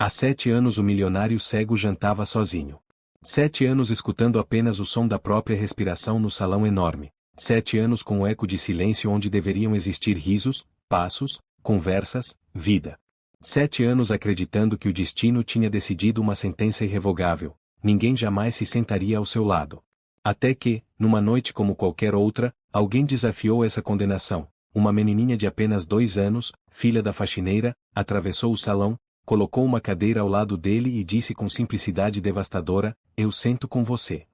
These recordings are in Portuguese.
Há 7 anos o milionário cego jantava sozinho. 7 anos escutando apenas o som da própria respiração no salão enorme. 7 anos com o eco de silêncio onde deveriam existir risos, passos, conversas, vida. 7 anos acreditando que o destino tinha decidido uma sentença irrevogável. Ninguém jamais se sentaria ao seu lado. Até que, numa noite como qualquer outra, alguém desafiou essa condenação. Uma menininha de apenas 2 anos, filha da faxineira, atravessou o salão, colocou uma cadeira ao lado dele e disse com simplicidade devastadora: "Eu sento com você."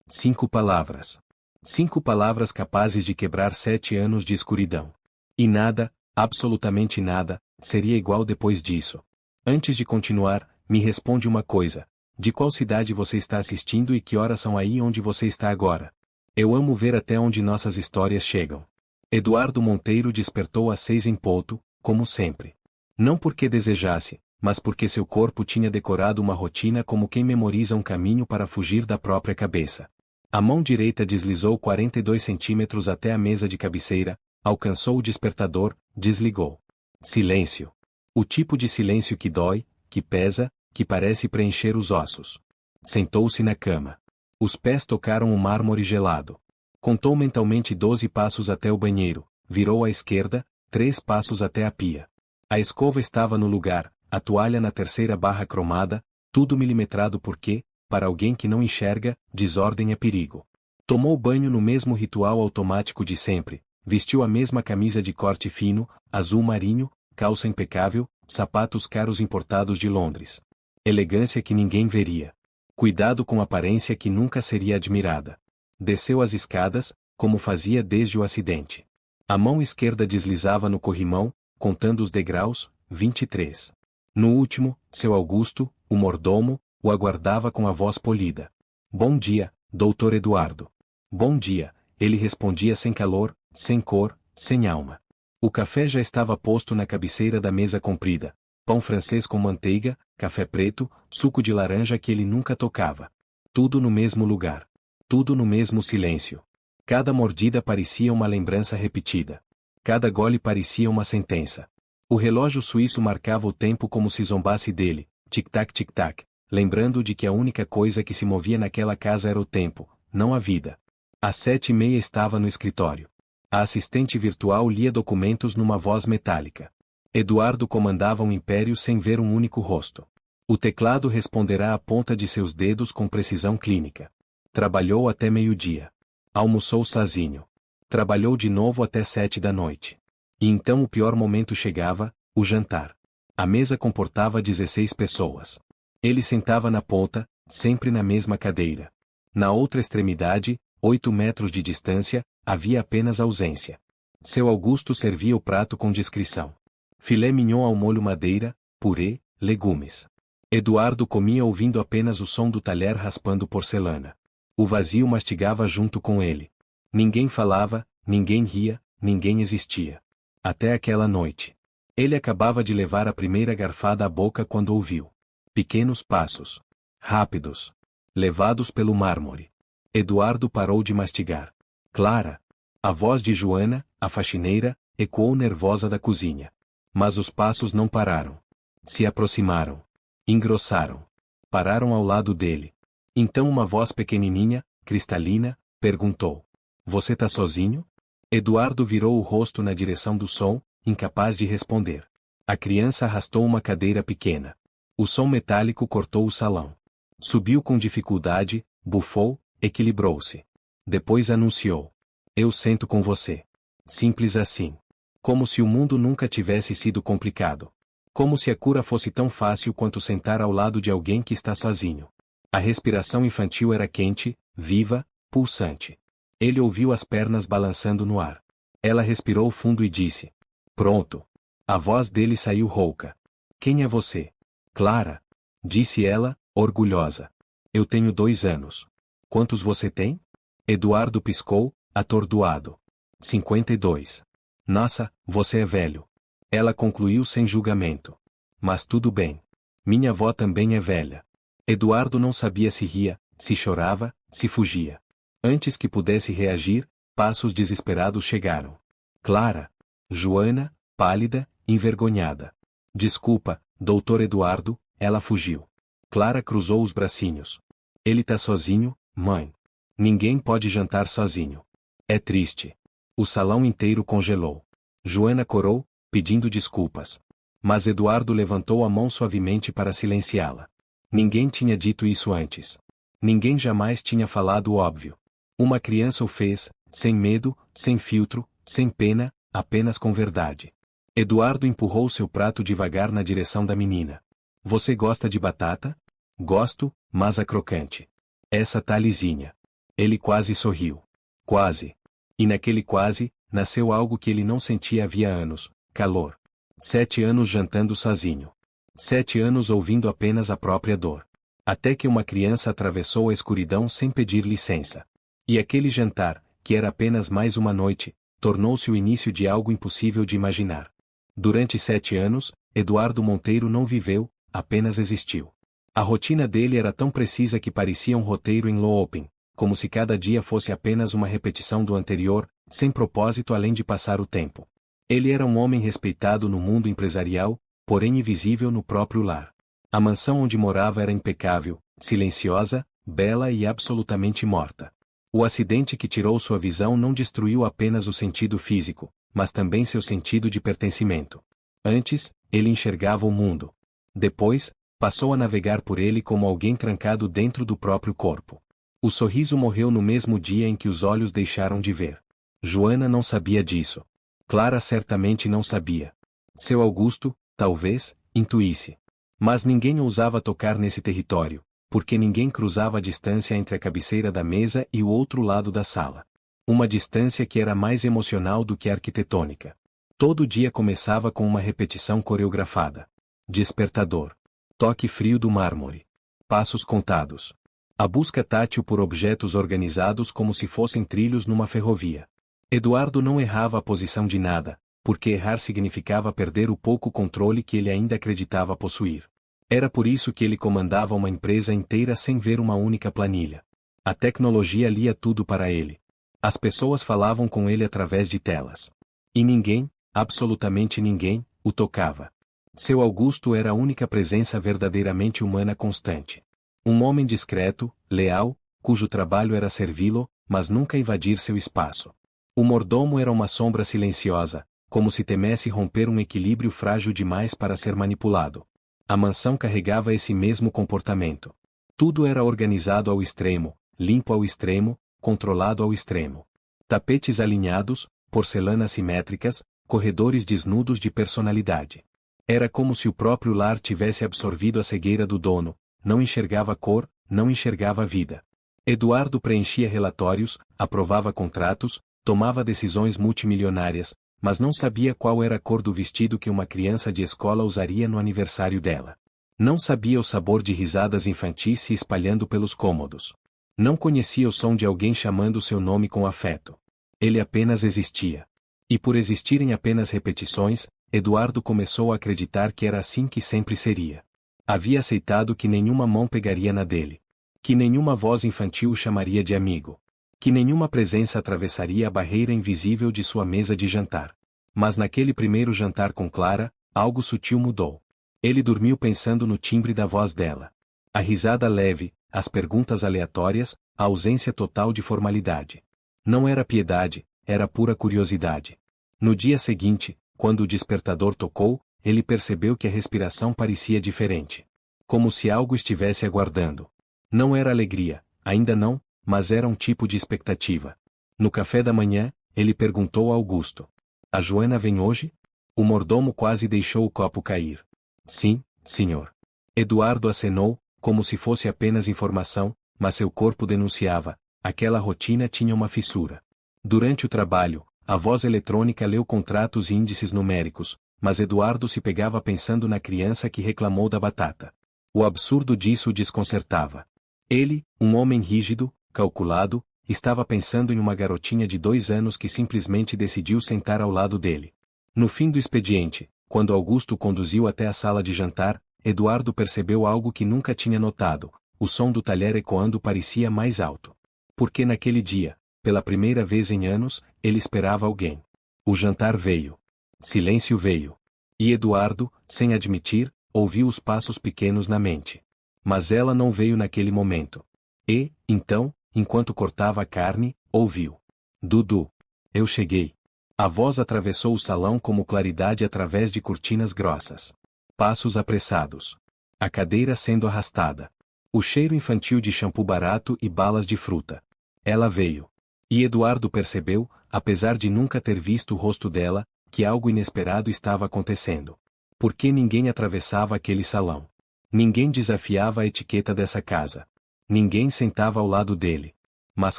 5 palavras. 5 palavras capazes de quebrar 7 anos de escuridão. E nada, absolutamente nada, seria igual depois disso. Antes de continuar, me responde uma coisa. De qual cidade você está assistindo e que horas são aí onde você está agora? Eu amo ver até onde nossas histórias chegam. Eduardo Monteiro despertou às 6 em ponto, como sempre. Não porque desejasse, mas porque seu corpo tinha decorado uma rotina como quem memoriza um caminho para fugir da própria cabeça. A mão direita deslizou 42 centímetros até a mesa de cabeceira, alcançou o despertador, desligou. Silêncio. O tipo de silêncio que dói, que pesa, que parece preencher os ossos. Sentou-se na cama. Os pés tocaram o mármore gelado. Contou mentalmente 12 passos até o banheiro, virou à esquerda, 3 passos até a pia. A escova estava no lugar, a toalha na terceira barra cromada, tudo milimetrado porque, para alguém que não enxerga, desordem é perigo. Tomou banho no mesmo ritual automático de sempre, vestiu a mesma camisa de corte fino, azul marinho, calça impecável, sapatos caros importados de Londres. Elegância que ninguém veria. Cuidado com aparência que nunca seria admirada. Desceu as escadas, como fazia desde o acidente. A mão esquerda deslizava no corrimão, contando os degraus, 23. No último, seu Augusto, o mordomo, o aguardava com a voz polida. "Bom dia, doutor Eduardo." "Bom dia", ele respondia sem calor, sem cor, sem alma. O café já estava posto na cabeceira da mesa comprida. Pão francês com manteiga, café preto, suco de laranja que ele nunca tocava. Tudo no mesmo lugar. Tudo no mesmo silêncio. Cada mordida parecia uma lembrança repetida. Cada gole parecia uma sentença. O relógio suíço marcava o tempo como se zombasse dele, tic-tac tic-tac, lembrando de que a única coisa que se movia naquela casa era o tempo, não a vida. Às 7:30 estava no escritório. A assistente virtual lia documentos numa voz metálica. Eduardo comandava um império sem ver um único rosto. O teclado responderá à ponta de seus dedos com precisão clínica. Trabalhou até meio-dia. Almoçou sozinho. Trabalhou de novo até 7 da noite. E então o pior momento chegava, o jantar. A mesa comportava 16 pessoas. Ele sentava na ponta, sempre na mesma cadeira. Na outra extremidade, 8 metros de distância, havia apenas ausência. Seu Augusto servia o prato com discrição. Filé mignon ao molho madeira, purê, legumes. Eduardo comia ouvindo apenas o som do talher raspando porcelana. O vazio mastigava junto com ele. Ninguém falava, ninguém ria, ninguém existia. Até aquela noite. Ele acabava de levar a primeira garfada à boca quando ouviu. Pequenos passos. Rápidos. Levados pelo mármore. Eduardo parou de mastigar. "Clara!" A voz de Joana, a faxineira, ecoou nervosa da cozinha. Mas os passos não pararam. Se aproximaram. Engrossaram. Pararam ao lado dele. Então uma voz pequenininha, cristalina, perguntou: "Você tá sozinho?" Eduardo virou o rosto na direção do som, incapaz de responder. A criança arrastou uma cadeira pequena. O som metálico cortou o salão. Subiu com dificuldade, bufou, equilibrou-se. Depois anunciou: "Eu sento com você." Simples assim. Como se o mundo nunca tivesse sido complicado. Como se a cura fosse tão fácil quanto sentar ao lado de alguém que está sozinho. A respiração infantil era quente, viva, pulsante. Ele ouviu as pernas balançando no ar. Ela respirou fundo e disse: "Pronto." A voz dele saiu rouca. "Quem é você?" "Clara," disse ela, orgulhosa. "Eu tenho 2 anos. Quantos você tem?" Eduardo piscou, atordoado. 52. "Nossa, você é velho." Ela concluiu sem julgamento. "Mas tudo bem. Minha avó também é velha." Eduardo não sabia se ria, se chorava, se fugia. Antes que pudesse reagir, passos desesperados chegaram. "Clara." Joana, pálida, envergonhada. "Desculpa, doutor Eduardo, ela fugiu. Clara cruzou os bracinhos. Ele tá sozinho, mãe. Ninguém pode jantar sozinho. É triste. O salão inteiro congelou. Joana corou, pedindo desculpas. Mas Eduardo levantou a mão suavemente para silenciá-la. Ninguém tinha dito isso antes. Ninguém jamais tinha falado o óbvio. Uma criança o fez, sem medo, sem filtro, sem pena, apenas com verdade. Eduardo empurrou seu prato devagar na direção da menina. Você gosta de batata? Gosto, mas a crocante. Essa tá lisinha. Ele quase sorriu. Quase. E naquele quase, nasceu algo que ele não sentia havia anos: calor. 7 anos jantando sozinho. 7 anos ouvindo apenas a própria dor. Até que uma criança atravessou a escuridão sem pedir licença. E aquele jantar, que era apenas mais uma noite, tornou-se o início de algo impossível de imaginar. Durante 7 anos, Eduardo Monteiro não viveu, apenas existiu. A rotina dele era tão precisa que parecia um roteiro em looping, como se cada dia fosse apenas uma repetição do anterior, sem propósito além de passar o tempo. Ele era um homem respeitado no mundo empresarial, porém invisível no próprio lar. A mansão onde morava era impecável, silenciosa, bela e absolutamente morta. O acidente que tirou sua visão não destruiu apenas o sentido físico, mas também seu sentido de pertencimento. Antes, ele enxergava o mundo. Depois, passou a navegar por ele como alguém trancado dentro do próprio corpo. O sorriso morreu no mesmo dia em que os olhos deixaram de ver. Joana não sabia disso. Clara certamente não sabia. Seu Augusto, talvez, intuísse. Mas ninguém ousava tocar nesse território, porque ninguém cruzava a distância entre a cabeceira da mesa e o outro lado da sala. Uma distância que era mais emocional do que arquitetônica. Todo dia começava com uma repetição coreografada. Despertador. Toque frio do mármore. Passos contados. A busca tátil por objetos organizados como se fossem trilhos numa ferrovia. Eduardo não errava a posição de nada, porque errar significava perder o pouco controle que ele ainda acreditava possuir. Era por isso que ele comandava uma empresa inteira sem ver uma única planilha. A tecnologia lia tudo para ele. As pessoas falavam com ele através de telas. E ninguém, absolutamente ninguém, o tocava. Seu Augusto era a única presença verdadeiramente humana constante. Um homem discreto, leal, cujo trabalho era servi-lo, mas nunca invadir seu espaço. O mordomo era uma sombra silenciosa, como se temesse romper um equilíbrio frágil demais para ser manipulado. A mansão carregava esse mesmo comportamento. Tudo era organizado ao extremo, limpo ao extremo, controlado ao extremo. Tapetes alinhados, porcelanas simétricas, corredores desnudos de personalidade. Era como se o próprio lar tivesse absorvido a cegueira do dono, não enxergava cor, não enxergava vida. Eduardo preenchia relatórios, aprovava contratos, tomava decisões multimilionárias, mas não sabia qual era a cor do vestido que uma criança de escola usaria no aniversário dela. Não sabia o sabor de risadas infantis se espalhando pelos cômodos. Não conhecia o som de alguém chamando seu nome com afeto. Ele apenas existia. E por existirem apenas repetições, Eduardo começou a acreditar que era assim que sempre seria. Havia aceitado que nenhuma mão pegaria na dele. Que nenhuma voz infantil o chamaria de amigo. Que nenhuma presença atravessaria a barreira invisível de sua mesa de jantar. Mas naquele primeiro jantar com Clara, algo sutil mudou. Ele dormiu pensando no timbre da voz dela. A risada leve, as perguntas aleatórias, a ausência total de formalidade. Não era piedade, era pura curiosidade. No dia seguinte, quando o despertador tocou, ele percebeu que a respiração parecia diferente. Como se algo estivesse aguardando. Não era alegria, ainda não, mas era um tipo de expectativa. No café da manhã, ele perguntou a Augusto. A Joana vem hoje? O mordomo quase deixou o copo cair. Sim, senhor. Eduardo acenou, como se fosse apenas informação, mas seu corpo denunciava. Aquela rotina tinha uma fissura. Durante o trabalho, a voz eletrônica leu contratos e índices numéricos, mas Eduardo se pegava pensando na criança que reclamou da batata. O absurdo disso o desconcertava. Ele, um homem rígido, calculado, estava pensando em uma garotinha de 2 anos que simplesmente decidiu sentar ao lado dele. No fim do expediente, quando Augusto conduziu até a sala de jantar, Eduardo percebeu algo que nunca tinha notado: o som do talher ecoando parecia mais alto. Porque naquele dia, pela primeira vez em anos, ele esperava alguém. O jantar veio. Silêncio veio. E Eduardo, sem admitir, ouviu os passos pequenos na mente. Mas ela não veio naquele momento. E, então, enquanto cortava a carne, ouviu: Dudu. Eu cheguei. A voz atravessou o salão como claridade através de cortinas grossas. Passos apressados. A cadeira sendo arrastada. O cheiro infantil de shampoo barato e balas de fruta. Ela veio. E Eduardo percebeu, apesar de nunca ter visto o rosto dela, que algo inesperado estava acontecendo. Porque ninguém atravessava aquele salão. Ninguém desafiava a etiqueta dessa casa. Ninguém sentava ao lado dele. Mas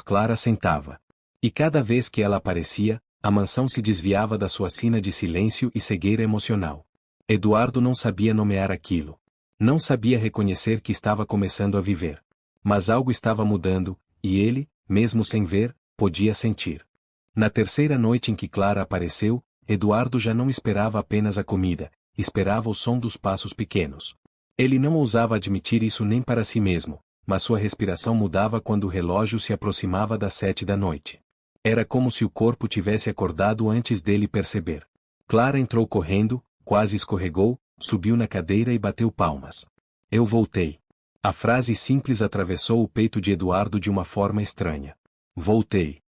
Clara sentava. E cada vez que ela aparecia, a mansão se desviava da sua sina de silêncio e cegueira emocional. Eduardo não sabia nomear aquilo. Não sabia reconhecer que estava começando a viver. Mas algo estava mudando, e ele, mesmo sem ver, podia sentir. Na terceira noite em que Clara apareceu, Eduardo já não esperava apenas a comida, esperava o som dos passos pequenos. Ele não ousava admitir isso nem para si mesmo, mas sua respiração mudava quando o relógio se aproximava das 7 da noite. Era como se o corpo tivesse acordado antes dele perceber. Clara entrou correndo, quase escorregou, subiu na cadeira e bateu palmas. Eu voltei. A frase simples atravessou o peito de Eduardo de uma forma estranha. Voltei.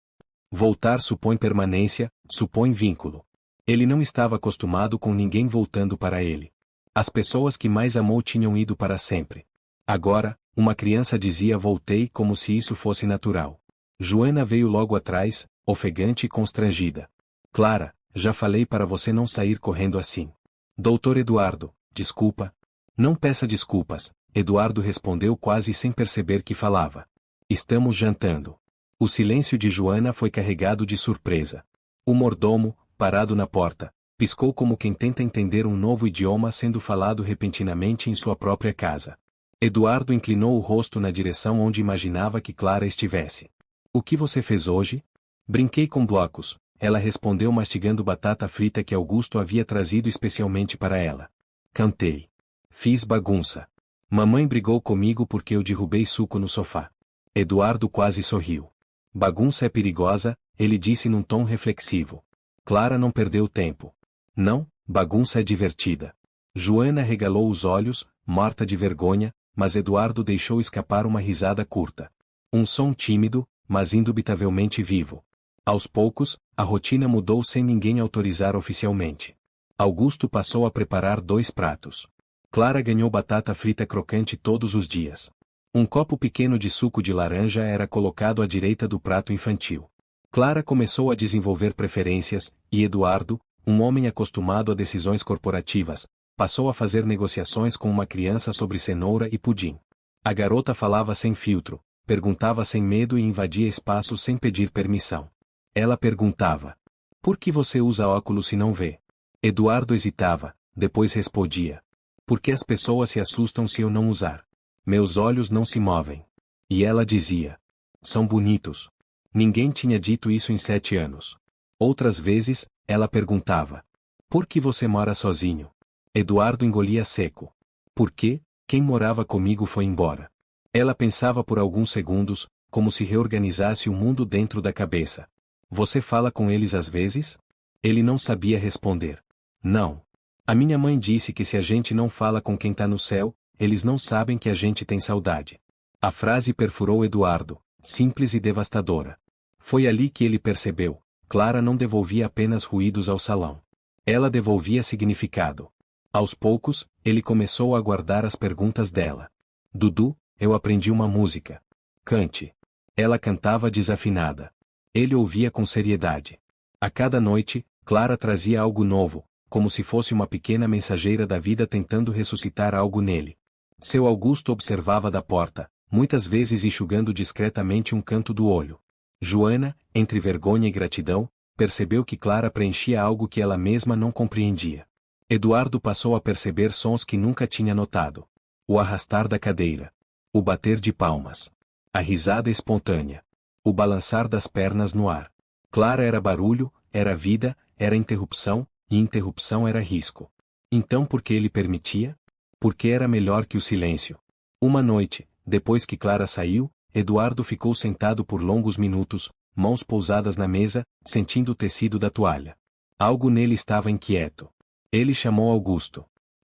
Voltar supõe permanência, supõe vínculo. Ele não estava acostumado com ninguém voltando para ele. As pessoas que mais amou tinham ido para sempre. Agora, uma criança dizia voltei como se isso fosse natural. Joana veio logo atrás, ofegante e constrangida. Clara, já falei para você não sair correndo assim. Doutor Eduardo, desculpa. Não peça desculpas, Eduardo respondeu quase sem perceber que falava. Estamos jantando. O silêncio de Joana foi carregado de surpresa. O mordomo, parado na porta, piscou como quem tenta entender um novo idioma sendo falado repentinamente em sua própria casa. Eduardo inclinou o rosto na direção onde imaginava que Clara estivesse. O que você fez hoje? Brinquei com blocos, ela respondeu mastigando batata frita que Augusto havia trazido especialmente para ela. Cantei. Fiz bagunça. Mamãe brigou comigo porque eu derrubei suco no sofá. Eduardo quase sorriu. Bagunça é perigosa, ele disse num tom reflexivo. Clara não perdeu tempo. Não, bagunça é divertida. Joana regalou os olhos, morta de vergonha, mas Eduardo deixou escapar uma risada curta. Um som tímido, mas indubitavelmente vivo. Aos poucos, a rotina mudou sem ninguém autorizar oficialmente. Augusto passou a preparar 2 pratos. Clara ganhou batata frita crocante todos os dias. Um copo pequeno de suco de laranja era colocado à direita do prato infantil. Clara começou a desenvolver preferências, e Eduardo, um homem acostumado a decisões corporativas, passou a fazer negociações com uma criança sobre cenoura e pudim. A garota falava sem filtro, perguntava sem medo e invadia espaços sem pedir permissão. Ela perguntava: por que você usa óculos se não vê? Eduardo hesitava, depois respondia: porque as pessoas se assustam se eu não usar. Meus olhos não se movem. E ela dizia: são bonitos. Ninguém tinha dito isso em 7 anos. Outras vezes, ela perguntava: por que você mora sozinho? Eduardo engolia seco. Por quê? Quem morava comigo foi embora. Ela pensava por alguns segundos, como se reorganizasse o mundo dentro da cabeça. Você fala com eles às vezes? Ele não sabia responder. Não. A minha mãe disse que se a gente não fala com quem tá no céu, eles não sabem que a gente tem saudade. A frase perfurou Eduardo, simples e devastadora. Foi ali que ele percebeu: Clara não devolvia apenas ruídos ao salão. Ela devolvia significado. Aos poucos, ele começou a guardar as perguntas dela. Dudu, eu aprendi uma música. Cante. Ela cantava desafinada. Ele ouvia com seriedade. A cada noite, Clara trazia algo novo, como se fosse uma pequena mensageira da vida tentando ressuscitar algo nele. Seu Augusto observava da porta, muitas vezes enxugando discretamente um canto do olho. Joana, entre vergonha e gratidão, percebeu que Clara preenchia algo que ela mesma não compreendia. Eduardo passou a perceber sons que nunca tinha notado. O arrastar da cadeira. O bater de palmas. A risada espontânea. O balançar das pernas no ar. Clara era barulho, era vida, era interrupção, e interrupção era risco. Então por que ele permitia? Porque era melhor que o silêncio. Uma noite, depois que Clara saiu, Eduardo ficou sentado por longos minutos, mãos pousadas na mesa, sentindo o tecido da toalha. Algo nele estava inquieto. Ele chamou Augusto.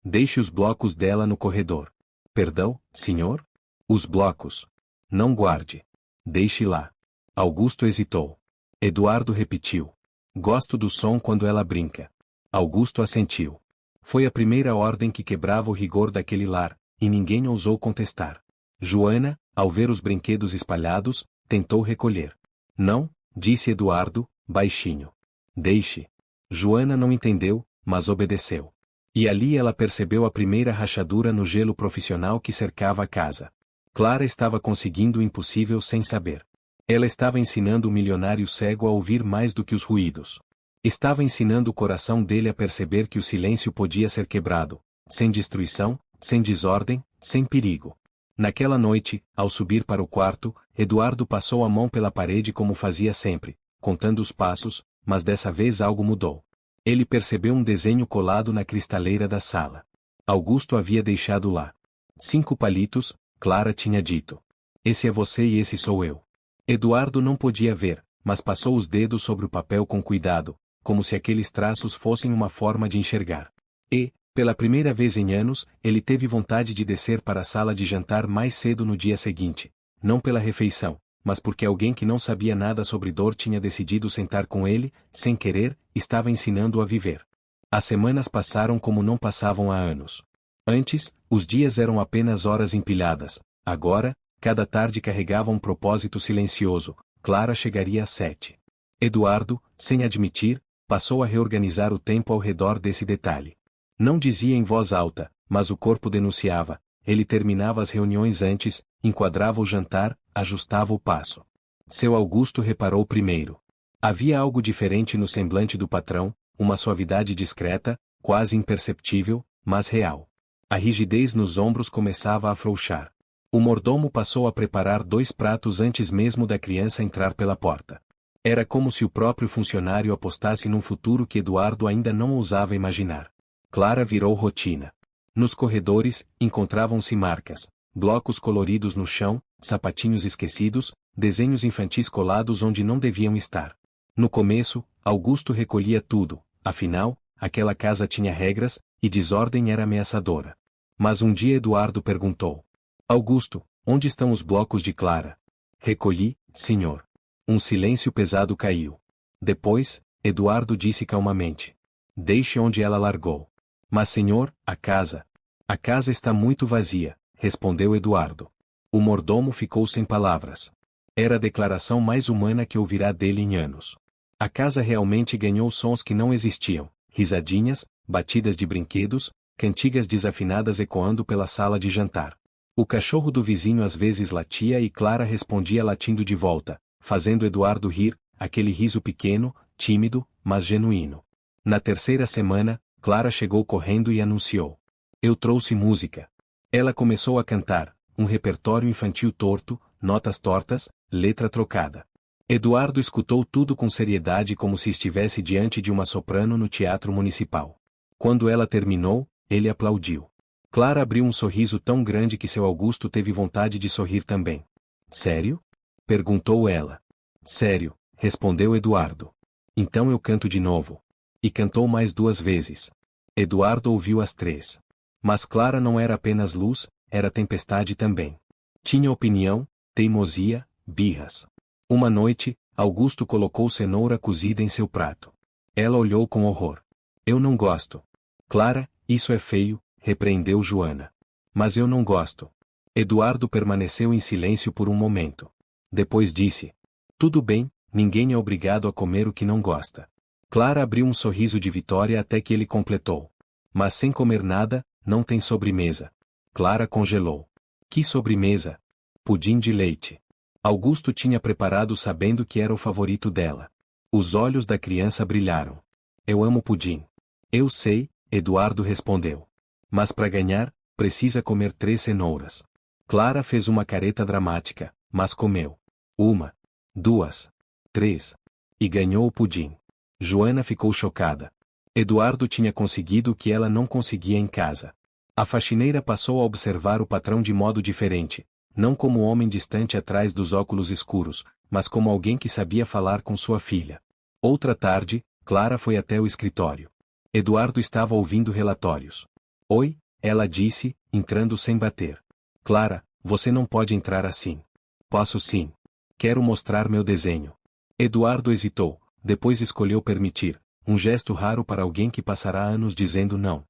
Deixe os blocos dela no corredor. Perdão, senhor? Os blocos. Não guarde. Deixe lá. Augusto hesitou. Eduardo repetiu. Gosto do som quando ela brinca. Augusto assentiu. Foi a primeira ordem que quebrava o rigor daquele lar, e ninguém ousou contestar. Joana, ao ver os brinquedos espalhados, tentou recolher. Não, disse Eduardo, baixinho. Deixe. Joana não entendeu, mas obedeceu. E ali ela percebeu a primeira rachadura no gelo profissional que cercava a casa. Clara estava conseguindo o impossível sem saber. Ela estava ensinando o milionário cego a ouvir mais do que os ruídos. Estava ensinando o coração dele a perceber que o silêncio podia ser quebrado, sem destruição, sem desordem, sem perigo. Naquela noite, ao subir para o quarto, Eduardo passou a mão pela parede como fazia sempre, contando os passos, mas dessa vez algo mudou. Ele percebeu um desenho colado na cristaleira da sala. Augusto havia deixado lá. 5 palitos, Clara tinha dito. Esse é você e esse sou eu. Eduardo não podia ver, mas passou os dedos sobre o papel com cuidado, como se aqueles traços fossem uma forma de enxergar. E, pela primeira vez em anos, ele teve vontade de descer para a sala de jantar mais cedo no dia seguinte, não pela refeição, mas porque alguém que não sabia nada sobre dor tinha decidido sentar com ele, sem querer, estava ensinando-o a viver. As semanas passaram como não passavam há anos. Antes, os dias eram apenas horas empilhadas, agora, cada tarde carregava um propósito silencioso. Clara chegaria às 7. Eduardo, sem admitir, passou a reorganizar o tempo ao redor desse detalhe. Não dizia em voz alta, mas o corpo denunciava. Ele terminava as reuniões antes, enquadrava o jantar, ajustava o passo. Seu Augusto reparou primeiro. Havia algo diferente no semblante do patrão, uma suavidade discreta, quase imperceptível, mas real. A rigidez nos ombros começava a afrouxar. O mordomo passou a preparar 2 pratos antes mesmo da criança entrar pela porta. Era como se o próprio funcionário apostasse num futuro que Eduardo ainda não ousava imaginar. Clara virou rotina. Nos corredores, encontravam-se marcas, blocos coloridos no chão, sapatinhos esquecidos, desenhos infantis colados onde não deviam estar. No começo, Augusto recolhia tudo, afinal, aquela casa tinha regras, e desordem era ameaçadora. Mas um dia Eduardo perguntou. Augusto, onde estão os blocos de Clara? Recolhi, senhor. Um silêncio pesado caiu. Depois, Eduardo disse calmamente. Deixe onde ela largou. Mas senhor, a casa. A casa está muito vazia, respondeu Eduardo. O mordomo ficou sem palavras. Era a declaração mais humana que ouvirá dele em anos. A casa realmente ganhou sons que não existiam, risadinhas, batidas de brinquedos, cantigas desafinadas ecoando pela sala de jantar. O cachorro do vizinho às vezes latia e Clara respondia latindo de volta, fazendo Eduardo rir, aquele riso pequeno, tímido, mas genuíno. Na terceira semana, Clara chegou correndo e anunciou. Eu trouxe música. Ela começou a cantar, um repertório infantil torto, notas tortas, letra trocada. Eduardo escutou tudo com seriedade como se estivesse diante de uma soprano no teatro municipal. Quando ela terminou, ele aplaudiu. Clara abriu um sorriso tão grande que seu Augusto teve vontade de sorrir também. Sério? Perguntou ela. Sério, respondeu Eduardo. Então eu canto de novo. E cantou mais 2 vezes. Eduardo ouviu as 3. Mas Clara não era apenas luz, era tempestade também. Tinha opinião, teimosia, birras. Uma noite, Augusto colocou cenoura cozida em seu prato. Ela olhou com horror. Eu não gosto. Clara, isso é feio, repreendeu Joana. Mas eu não gosto. Eduardo permaneceu em silêncio por um momento. Depois disse. Tudo bem, ninguém é obrigado a comer o que não gosta. Clara abriu um sorriso de vitória até que ele completou. Mas sem comer nada, não tem sobremesa. Clara congelou. Que sobremesa? Pudim de leite. Augusto tinha preparado sabendo que era o favorito dela. Os olhos da criança brilharam. Eu amo pudim. Eu sei, Eduardo respondeu. Mas para ganhar, precisa comer 3 cenouras. Clara fez uma careta dramática, mas comeu. 1, 2, 3. E ganhou o pudim. Joana ficou chocada. Eduardo tinha conseguido o que ela não conseguia em casa. A faxineira passou a observar o patrão de modo diferente, não como um homem distante atrás dos óculos escuros, mas como alguém que sabia falar com sua filha. Outra tarde, Clara foi até o escritório. Eduardo estava ouvindo relatórios. Oi, ela disse, entrando sem bater. Clara, você não pode entrar assim. Posso sim. Quero mostrar meu desenho. Eduardo hesitou, depois escolheu permitir, um gesto raro para alguém que passará anos dizendo não.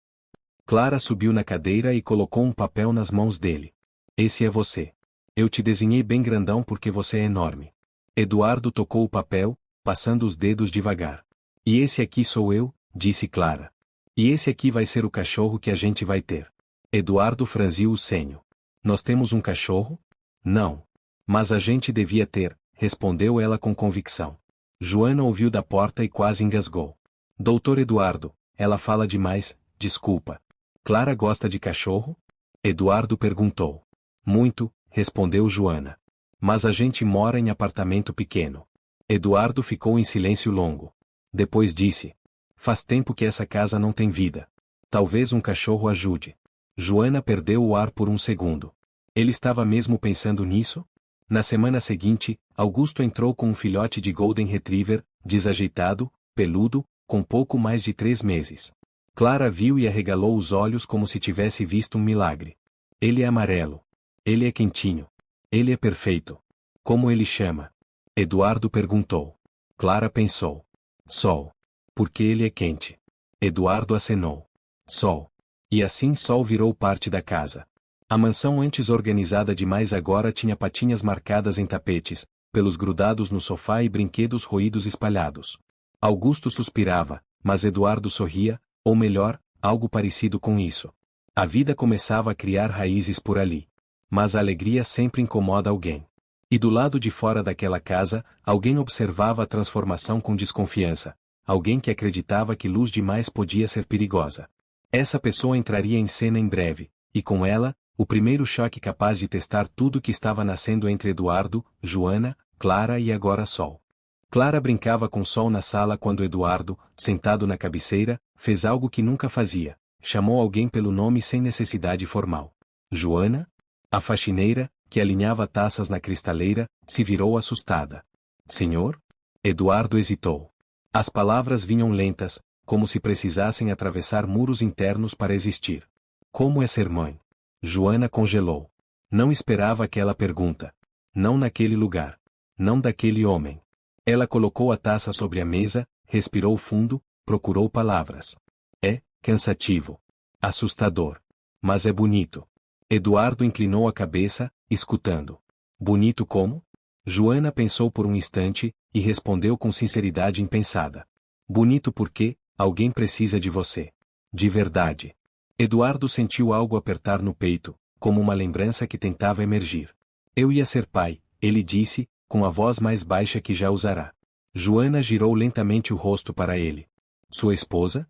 Clara subiu na cadeira e colocou um papel nas mãos dele. Esse é você. Eu te desenhei bem grandão porque você é enorme. Eduardo tocou o papel, passando os dedos devagar. E esse aqui sou eu, disse Clara. E esse aqui vai ser o cachorro que a gente vai ter. Eduardo franziu o senho. Nós temos um cachorro? Não. Mas a gente devia ter, respondeu ela com convicção. Joana ouviu da porta e quase engasgou. Doutor Eduardo, ela fala demais, desculpa. Clara gosta de cachorro? Eduardo perguntou. Muito, respondeu Joana. Mas a gente mora em apartamento pequeno. Eduardo ficou em silêncio longo. Depois disse. Faz tempo que essa casa não tem vida. Talvez um cachorro ajude. Joana perdeu o ar por um segundo. Ele estava mesmo pensando nisso? Na semana seguinte, Augusto entrou com um filhote de Golden Retriever, desajeitado, peludo, com pouco mais de 3 meses. Clara viu e arregalou os olhos como se tivesse visto um milagre. Ele é amarelo. Ele é quentinho. Ele é perfeito. Como ele chama? Eduardo perguntou. Clara pensou. Sol. Porque ele é quente. Eduardo acenou. Sol. E assim Sol virou parte da casa. A mansão antes organizada demais agora tinha patinhas marcadas em tapetes, pelos grudados no sofá e brinquedos roídos espalhados. Augusto suspirava, mas Eduardo sorria, ou melhor, algo parecido com isso. A vida começava a criar raízes por ali. Mas a alegria sempre incomoda alguém. E do lado de fora daquela casa, alguém observava a transformação com desconfiança. Alguém que acreditava que luz demais podia ser perigosa. Essa pessoa entraria em cena em breve, e com ela, o primeiro choque capaz de testar tudo que estava nascendo entre Eduardo, Joana, Clara e agora Sol. Clara brincava com Sol na sala quando Eduardo, sentado na cabeceira, fez algo que nunca fazia. Chamou alguém pelo nome sem necessidade formal. Joana? A faxineira, que alinhava taças na cristaleira, se virou assustada. Senhor? Eduardo hesitou. As palavras vinham lentas, como se precisassem atravessar muros internos para existir. Como é ser mãe? Joana congelou. Não esperava aquela pergunta. Não naquele lugar. Não daquele homem. Ela colocou a taça sobre a mesa, respirou fundo, procurou palavras. É cansativo. Assustador. Mas é bonito. Eduardo inclinou a cabeça, escutando. Bonito como? Joana pensou por um instante, e respondeu com sinceridade impensada. Bonito porque, alguém precisa de você. De verdade. Eduardo sentiu algo apertar no peito, como uma lembrança que tentava emergir. Eu ia ser pai, ele disse, com a voz mais baixa que já usará. Joana girou lentamente o rosto para ele. Sua esposa?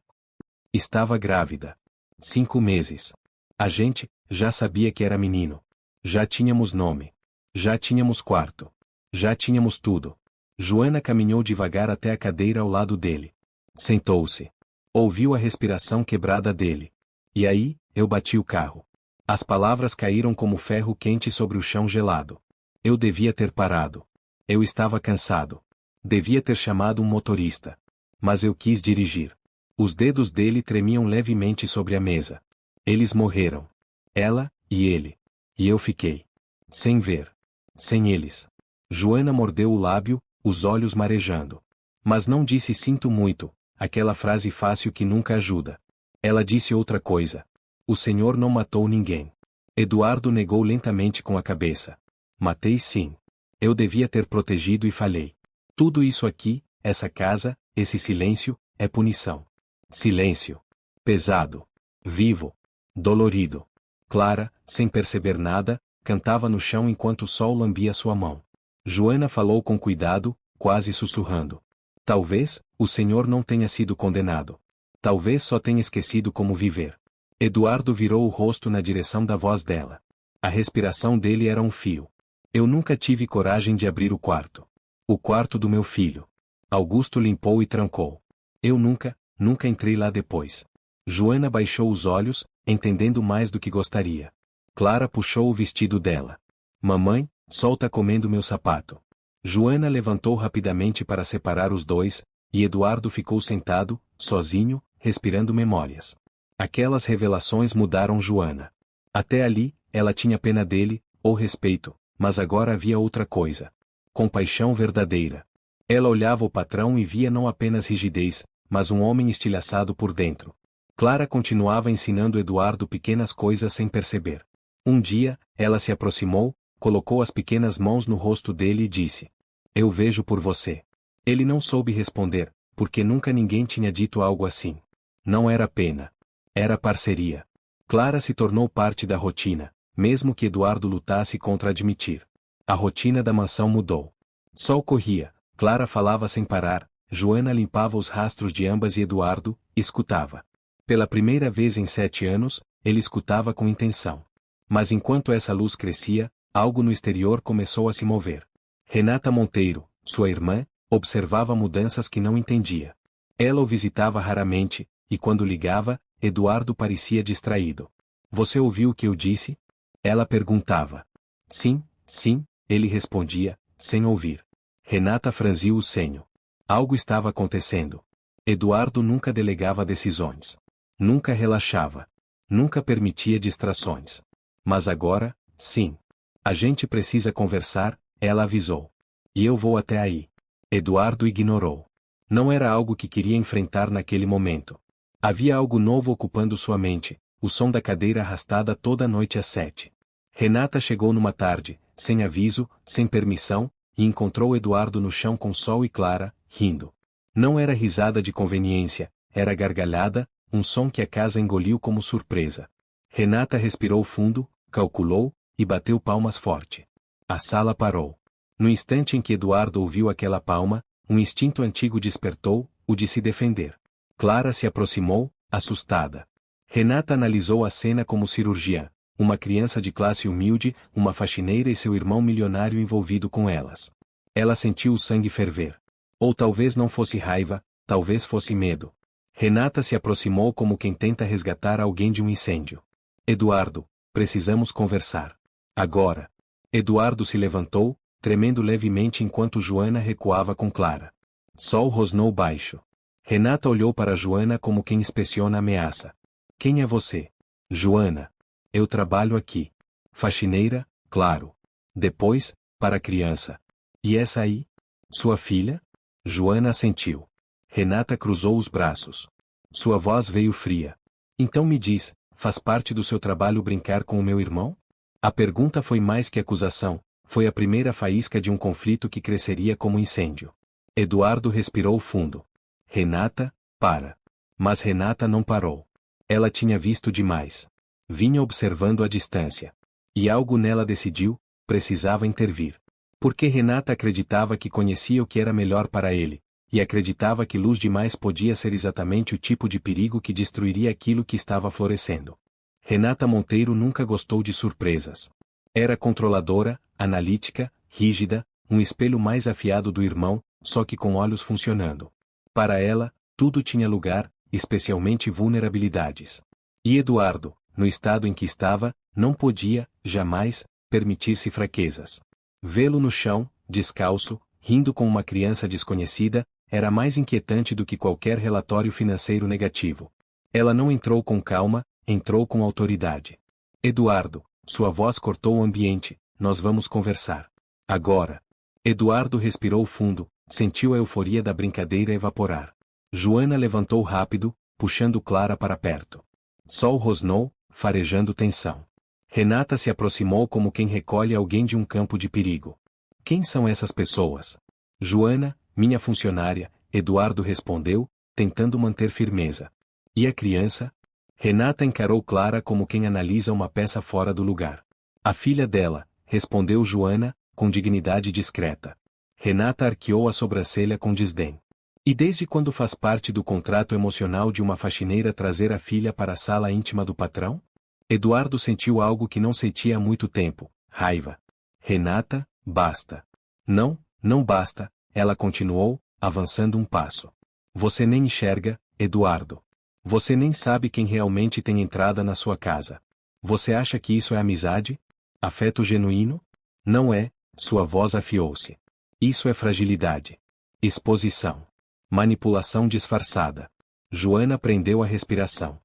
Estava grávida. 5 meses. A gente já sabia que era menino. Já tínhamos nome. Já tínhamos quarto. Já tínhamos tudo. Joana caminhou devagar até a cadeira ao lado dele. Sentou-se. Ouviu a respiração quebrada dele. E aí, eu bati o carro. As palavras caíram como ferro quente sobre o chão gelado. Eu devia ter parado. Eu estava cansado. Devia ter chamado um motorista. Mas eu quis dirigir. Os dedos dele tremiam levemente sobre a mesa. Eles morreram. Ela, e ele. E eu fiquei. Sem ver. Sem eles. Joana mordeu o lábio, os olhos marejando. Mas não disse sinto muito, aquela frase fácil que nunca ajuda. Ela disse outra coisa. O Senhor não matou ninguém. Eduardo negou lentamente com a cabeça. Matei sim. Eu devia ter protegido e falhei. Tudo isso aqui, essa casa, esse silêncio, é punição. Silêncio. Pesado. Vivo. Dolorido. Clara, sem perceber nada, cantava no chão enquanto o sol lambia sua mão. Joana falou com cuidado, quase sussurrando. Talvez, o Senhor não tenha sido condenado. Talvez só tenha esquecido como viver. Eduardo virou o rosto na direção da voz dela. A respiração dele era um fio. Eu nunca tive coragem de abrir o quarto. O quarto do meu filho. Augusto limpou e trancou. Eu nunca entrei lá depois. Joana baixou os olhos, entendendo mais do que gostaria. Clara puxou o vestido dela. Mamãe, Sol tá comendo meu sapato. Joana levantou rapidamente para separar os dois, e Eduardo ficou sentado, sozinho, respirando memórias. Aquelas revelações mudaram Joana. Até ali, ela tinha pena dele, ou respeito, mas agora havia outra coisa. Compaixão verdadeira. Ela olhava o patrão e via não apenas rigidez, mas um homem estilhaçado por dentro. Clara continuava ensinando Eduardo pequenas coisas sem perceber. Um dia, ela se aproximou, colocou as pequenas mãos no rosto dele e disse: "Eu vejo por você." Ele não soube responder, porque nunca ninguém tinha dito algo assim. Não era pena. Era parceria. Clara se tornou parte da rotina, mesmo que Eduardo lutasse contra admitir. A rotina da mansão mudou. Sol corria, Clara falava sem parar, Joana limpava os rastros de ambas e Eduardo escutava. Pela primeira vez em 7 anos, ele escutava com intenção. Mas enquanto essa luz crescia, algo no exterior começou a se mover. Renata Monteiro, sua irmã, observava mudanças que não entendia. Ela o visitava raramente, e quando ligava, Eduardo parecia distraído. "Você ouviu o que eu disse?" Ela perguntava. "Sim, sim", ele respondia, sem ouvir. Renata franziu o senho. Algo estava acontecendo. Eduardo nunca delegava decisões. Nunca relaxava. Nunca permitia distrações. Mas agora, sim. "A gente precisa conversar", ela avisou. "E eu vou até aí." Eduardo ignorou. Não era algo que queria enfrentar naquele momento. Havia algo novo ocupando sua mente, o som da cadeira arrastada toda noite às 7. Renata chegou numa tarde, sem aviso, sem permissão, e encontrou Eduardo no chão com Sol e Clara, rindo. Não era risada de conveniência, era gargalhada, um som que a casa engoliu como surpresa. Renata respirou fundo, calculou, e bateu palmas forte. A sala parou. No instante em que Eduardo ouviu aquela palma, um instinto antigo despertou, o de se defender. Clara se aproximou, assustada. Renata analisou a cena como cirurgiã, uma criança de classe humilde, uma faxineira e seu irmão milionário envolvido com elas. Ela sentiu o sangue ferver. Ou talvez não fosse raiva, talvez fosse medo. Renata se aproximou como quem tenta resgatar alguém de um incêndio. "Eduardo, precisamos conversar. Agora." Eduardo se levantou, tremendo levemente enquanto Joana recuava com Clara. Sol rosnou baixo. Renata olhou para Joana como quem inspeciona a ameaça. "Quem é você?" "Joana. Eu trabalho aqui." "Faxineira, claro." Depois, para a criança. "E essa aí? Sua filha?" Joana assentiu. Renata cruzou os braços. Sua voz veio fria. "Então me diz, faz parte do seu trabalho brincar com o meu irmão?" A pergunta foi mais que acusação, foi a primeira faísca de um conflito que cresceria como incêndio. Eduardo respirou fundo. "Renata, para." Mas Renata não parou. Ela tinha visto demais. Vinha observando à distância. E algo nela decidiu, precisava intervir. Porque Renata acreditava que conhecia o que era melhor para ele, e acreditava que luz demais podia ser exatamente o tipo de perigo que destruiria aquilo que estava florescendo. Renata Monteiro nunca gostou de surpresas. Era controladora, analítica, rígida, um espelho mais afiado do irmão, só que com olhos funcionando. Para ela, tudo tinha lugar, especialmente vulnerabilidades. E Eduardo, no estado em que estava, não podia, jamais, permitir-se fraquezas. Vê-lo no chão, descalço, rindo com uma criança desconhecida, era mais inquietante do que qualquer relatório financeiro negativo. Ela não entrou com calma, entrou com autoridade. "Eduardo", sua voz cortou o ambiente, "nós vamos conversar. Agora." Eduardo respirou fundo, sentiu a euforia da brincadeira evaporar. Joana levantou rápido, puxando Clara para perto. Sol rosnou, farejando tensão. Renata se aproximou como quem recolhe alguém de um campo de perigo. "Quem são essas pessoas?" "Joana, minha funcionária", Eduardo respondeu, tentando manter firmeza. "E a criança?" Renata encarou Clara como quem analisa uma peça fora do lugar. "A filha dela", respondeu Joana, com dignidade discreta. Renata arqueou a sobrancelha com desdém. "E desde quando faz parte do contrato emocional de uma faxineira trazer a filha para a sala íntima do patrão?" Eduardo sentiu algo que não sentia há muito tempo, raiva. "Renata, basta." "Não, não basta", ela continuou, avançando um passo. "Você nem enxerga, Eduardo. Você nem sabe quem realmente tem entrada na sua casa. Você acha que isso é amizade? Afeto genuíno? Não é." Sua voz afiou-se. "Isso é fragilidade. Exposição. Manipulação disfarçada." Joana prendeu a respiração.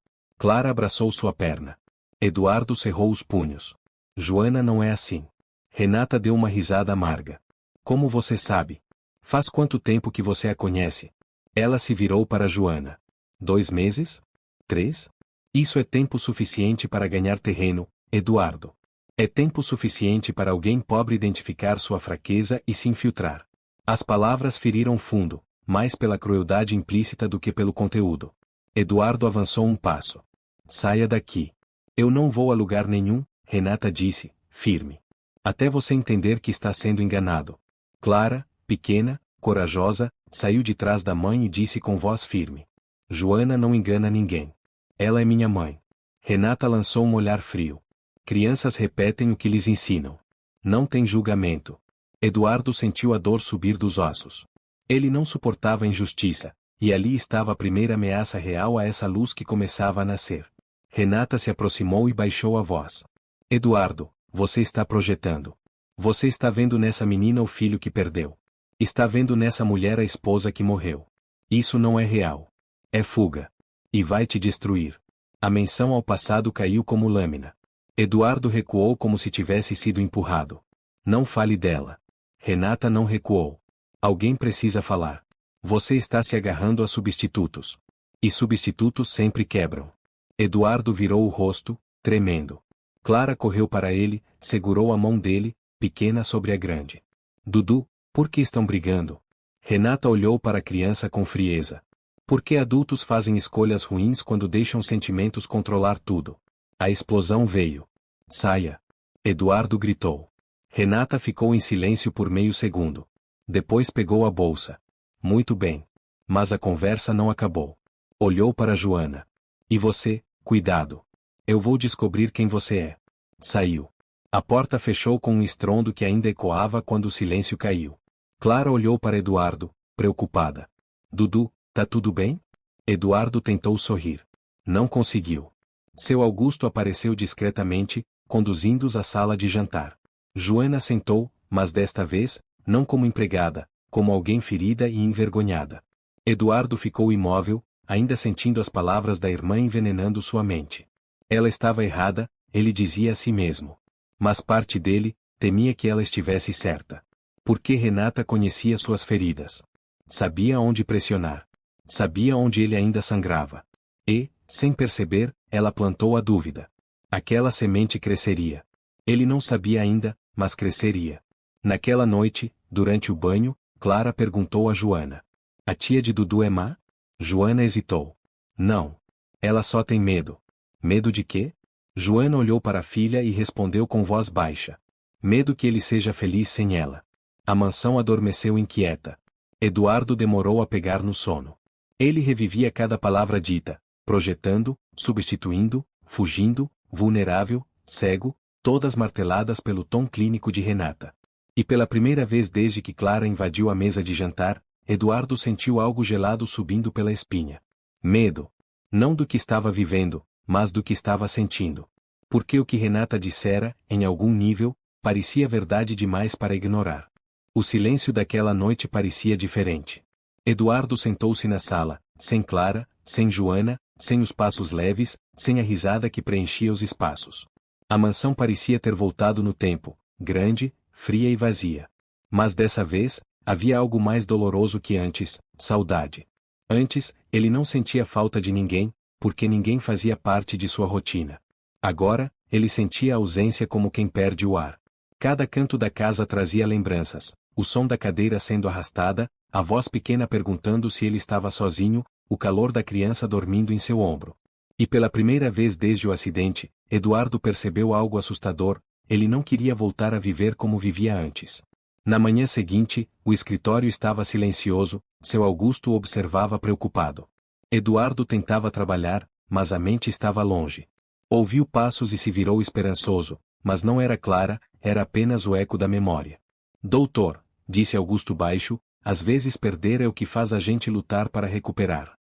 Clara abraçou sua perna. Eduardo cerrou os punhos. Joana não é assim. Renata deu uma risada amarga. Como você sabe? Faz quanto tempo que você a conhece? Ela se virou para Joana. 2 meses? 3? Isso é tempo suficiente para ganhar terreno, Eduardo. É tempo suficiente para alguém pobre identificar sua fraqueza e se infiltrar. As palavras feriram fundo, mais pela crueldade implícita do que pelo conteúdo. Eduardo avançou um passo. Saia daqui. Eu não vou a lugar nenhum, Renata disse, firme. Até você entender que está sendo enganado. Clara, pequena, corajosa, saiu de trás da mãe e disse com voz firme. Joana não engana ninguém. Ela é minha mãe. Renata lançou um olhar frio. Crianças repetem o que lhes ensinam. Não tem julgamento. Eduardo sentiu a dor subir dos ossos. Ele não suportava a injustiça, e ali estava a primeira ameaça real a essa luz que começava a nascer. Renata se aproximou e baixou a voz. Eduardo, você está projetando. Você está vendo nessa menina o filho que perdeu. Está vendo nessa mulher a esposa que morreu. Isso não é real. É fuga. E vai te destruir. A menção ao passado caiu como lâmina. Eduardo recuou como se tivesse sido empurrado. Não fale dela. Renata não recuou. Alguém precisa falar. Você está se agarrando a substitutos. E substitutos sempre quebram. Eduardo virou o rosto, tremendo. Clara correu para ele, segurou a mão dele, pequena sobre a grande. Dudu, por que estão brigando? Renata olhou para a criança com frieza. Por que adultos fazem escolhas ruins quando deixam sentimentos controlar tudo? A explosão veio. Saia! Eduardo gritou. Renata ficou em silêncio por meio segundo. Depois pegou a bolsa. Muito bem. Mas a conversa não acabou. Olhou para Joana. E você, cuidado. Eu vou descobrir quem você é. Saiu. A porta fechou com um estrondo que ainda ecoava quando o silêncio caiu. Clara olhou para Eduardo, preocupada. Dudu, tá tudo bem? Eduardo tentou sorrir. Não conseguiu. Seu Augusto apareceu discretamente, conduzindo-os à sala de jantar. Joana sentou, mas desta vez, não como empregada, como alguém ferida e envergonhada. Eduardo ficou imóvel, ainda sentindo as palavras da irmã envenenando sua mente. Ela estava errada, ele dizia a si mesmo. Mas parte dele, temia que ela estivesse certa. Porque Renata conhecia suas feridas. Sabia onde pressionar. Sabia onde ele ainda sangrava. E, sem perceber, ela plantou a dúvida. Aquela semente cresceria. Ele não sabia ainda, mas cresceria. Naquela noite, durante o banho, Clara perguntou a Joana. A tia de Dudu é má? Joana hesitou. Não. Ela só tem medo. Medo de quê? Joana olhou para a filha e respondeu com voz baixa. Medo que ele seja feliz sem ela. A mansão adormeceu inquieta. Eduardo demorou a pegar no sono. Ele revivia cada palavra dita, projetando, substituindo, fugindo, vulnerável, cego, todas marteladas pelo tom clínico de Renata. E pela primeira vez desde que Clara invadiu a mesa de jantar, Eduardo sentiu algo gelado subindo pela espinha. Medo. Não do que estava vivendo, mas do que estava sentindo. Porque o que Renata dissera, em algum nível, parecia verdade demais para ignorar. O silêncio daquela noite parecia diferente. Eduardo sentou-se na sala, sem Clara, sem Joana, sem os passos leves, sem a risada que preenchia os espaços. A mansão parecia ter voltado no tempo, grande, fria e vazia. Mas dessa vez, havia algo mais doloroso que antes, saudade. Antes, ele não sentia falta de ninguém, porque ninguém fazia parte de sua rotina. Agora, ele sentia a ausência como quem perde o ar. Cada canto da casa trazia lembranças, o som da cadeira sendo arrastada, a voz pequena perguntando se ele estava sozinho, o calor da criança dormindo em seu ombro. E pela primeira vez desde o acidente, Eduardo percebeu algo assustador, ele não queria voltar a viver como vivia antes. Na manhã seguinte, o escritório estava silencioso, seu Augusto o observava preocupado. Eduardo tentava trabalhar, mas a mente estava longe. Ouviu passos e se virou esperançoso, mas não era Clara, era apenas o eco da memória. Doutor, disse Augusto baixo, às vezes perder é o que faz a gente lutar para recuperar.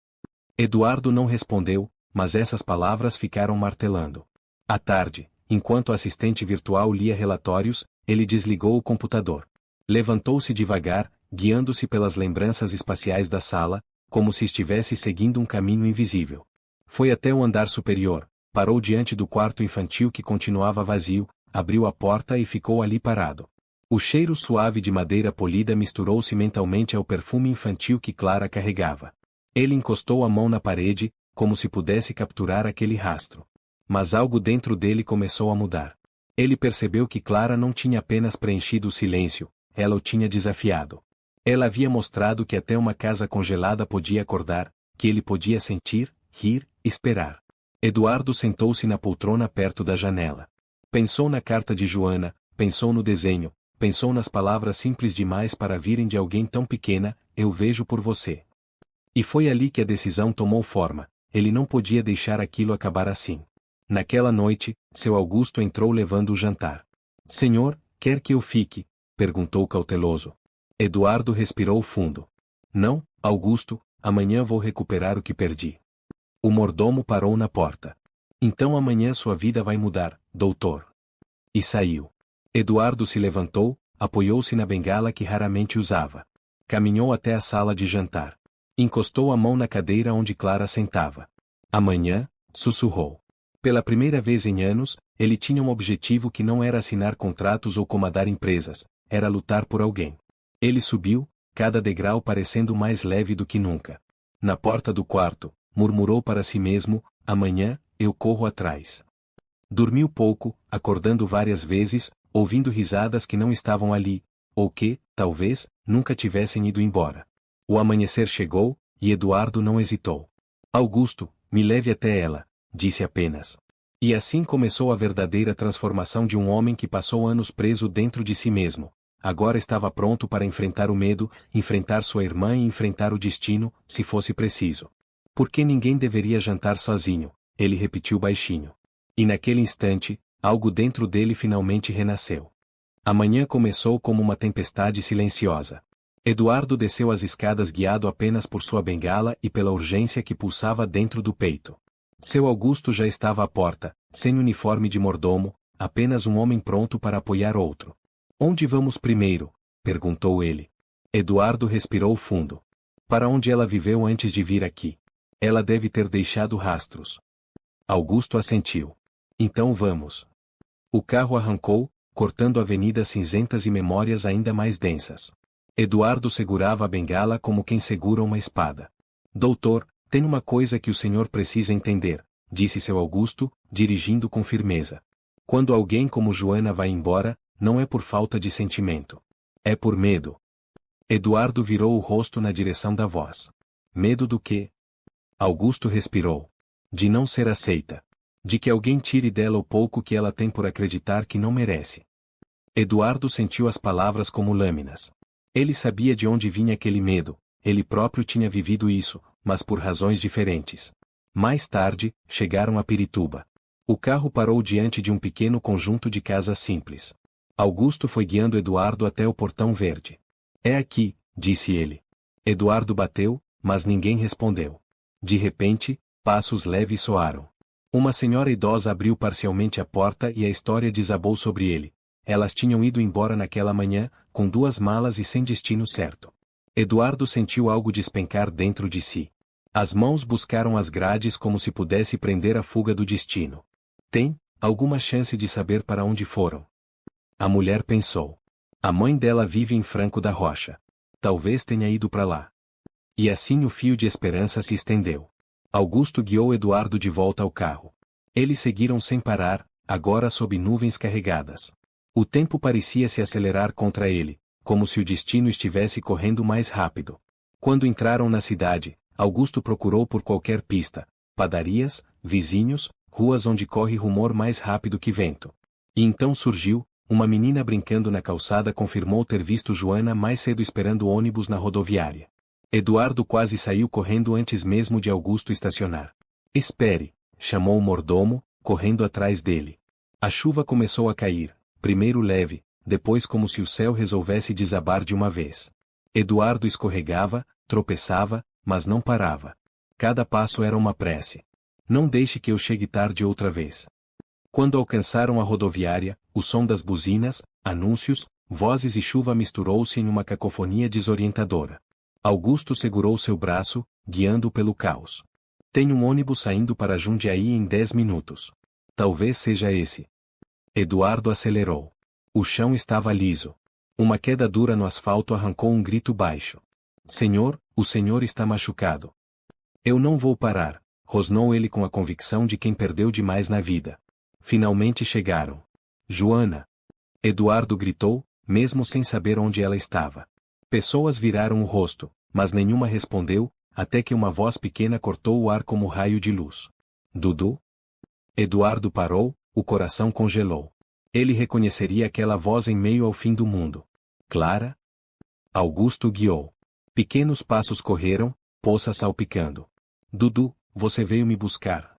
Eduardo não respondeu, mas essas palavras ficaram martelando. À tarde, enquanto o assistente virtual lia relatórios, ele desligou o computador. Levantou-se devagar, guiando-se pelas lembranças espaciais da sala, como se estivesse seguindo um caminho invisível. Foi até o andar superior, parou diante do quarto infantil que continuava vazio, abriu a porta e ficou ali parado. O cheiro suave de madeira polida misturou-se mentalmente ao perfume infantil que Clara carregava. Ele encostou a mão na parede, como se pudesse capturar aquele rastro. Mas algo dentro dele começou a mudar. Ele percebeu que Clara não tinha apenas preenchido o silêncio, ela o tinha desafiado. Ela havia mostrado que até uma casa congelada podia acordar, que ele podia sentir, rir, esperar. Eduardo sentou-se na poltrona perto da janela. Pensou na carta de Joana, pensou no desenho, pensou nas palavras simples demais para virem de alguém tão pequena, eu vejo por você. E foi ali que a decisão tomou forma, ele não podia deixar aquilo acabar assim. Naquela noite, seu Augusto entrou levando o jantar. Senhor, quer que eu fique? Perguntou cauteloso. Eduardo respirou fundo. Não, Augusto, amanhã vou recuperar o que perdi. O mordomo parou na porta. Então amanhã sua vida vai mudar, doutor. E saiu. Eduardo se levantou, apoiou-se na bengala que raramente usava. Caminhou até a sala de jantar. Encostou a mão na cadeira onde Clara sentava. Amanhã, sussurrou. Pela primeira vez em anos, ele tinha um objetivo que não era assinar contratos ou comandar empresas, era lutar por alguém. Ele subiu, cada degrau parecendo mais leve do que nunca. Na porta do quarto, murmurou para si mesmo, amanhã, eu corro atrás. Dormiu pouco, acordando várias vezes, ouvindo risadas que não estavam ali, ou que, talvez, nunca tivessem ido embora. O amanhecer chegou, e Eduardo não hesitou. Augusto, me leve até ela, disse apenas. E assim começou a verdadeira transformação de um homem que passou anos preso dentro de si mesmo. Agora estava pronto para enfrentar o medo, enfrentar sua irmã e enfrentar o destino, se fosse preciso. Porque ninguém deveria jantar sozinho, ele repetiu baixinho. E naquele instante, algo dentro dele finalmente renasceu. A manhã começou como uma tempestade silenciosa. Eduardo desceu as escadas guiado apenas por sua bengala e pela urgência que pulsava dentro do peito. Seu Augusto já estava à porta, sem uniforme de mordomo, apenas um homem pronto para apoiar outro. Onde vamos primeiro? Perguntou ele. Eduardo respirou fundo. Para onde ela viveu antes de vir aqui? Ela deve ter deixado rastros. Augusto assentiu. Então vamos. O carro arrancou, cortando avenidas cinzentas e memórias ainda mais densas. Eduardo segurava a bengala como quem segura uma espada. Doutor, tem uma coisa que o senhor precisa entender, disse seu Augusto, dirigindo com firmeza. Quando alguém como Joana vai embora, não é por falta de sentimento. É por medo. Eduardo virou o rosto na direção da voz. Medo do quê? Augusto respirou. De não ser aceita. De que alguém tire dela o pouco que ela tem por acreditar que não merece. Eduardo sentiu as palavras como lâminas. Ele sabia de onde vinha aquele medo, ele próprio tinha vivido isso, mas por razões diferentes. Mais tarde, chegaram a Pirituba. O carro parou diante de um pequeno conjunto de casas simples. Augusto foi guiando Eduardo até o portão verde. É aqui, disse ele. Eduardo bateu, mas ninguém respondeu. De repente, passos leves soaram. Uma senhora idosa abriu parcialmente a porta e a história desabou sobre ele. Elas tinham ido embora naquela manhã, com 2 malas e sem destino certo. Eduardo sentiu algo despencar dentro de si. As mãos buscaram as grades como se pudesse prender a fuga do destino. Tem alguma chance de saber para onde foram? A mulher pensou. A mãe dela vive em Franco da Rocha. Talvez tenha ido para lá. E assim o fio de esperança se estendeu. Augusto guiou Eduardo de volta ao carro. Eles seguiram sem parar, agora sob nuvens carregadas. O tempo parecia se acelerar contra ele, como se o destino estivesse correndo mais rápido. Quando entraram na cidade, Augusto procurou por qualquer pista, padarias, vizinhos, ruas onde corre rumor mais rápido que vento. E então surgiu, uma menina brincando na calçada confirmou ter visto Joana mais cedo esperando o ônibus na rodoviária. Eduardo quase saiu correndo antes mesmo de Augusto estacionar. Espere, chamou o mordomo, correndo atrás dele. A chuva começou a cair, primeiro leve, depois como se o céu resolvesse desabar de uma vez. Eduardo escorregava, tropeçava, mas não parava. Cada passo era uma prece. Não deixe que eu chegue tarde outra vez. Quando alcançaram a rodoviária, o som das buzinas, anúncios, vozes e chuva misturou-se em uma cacofonia desorientadora. Augusto segurou seu braço, guiando-o pelo caos. Tem um ônibus saindo para Jundiaí em 10 minutos. Talvez seja esse. Eduardo acelerou. O chão estava liso. Uma queda dura no asfalto arrancou um grito baixo. Senhor, o senhor está machucado. Eu não vou parar, rosnou ele com a convicção de quem perdeu demais na vida. Finalmente chegaram. Joana! Eduardo gritou, mesmo sem saber onde ela estava. Pessoas viraram o rosto, mas nenhuma respondeu, até que uma voz pequena cortou o ar como raio de luz. Dudu? Eduardo parou, o coração congelou. Ele reconheceria aquela voz em meio ao fim do mundo. Clara? Augusto guiou. Pequenos passos correram, poças salpicando. Dudu, você veio me buscar.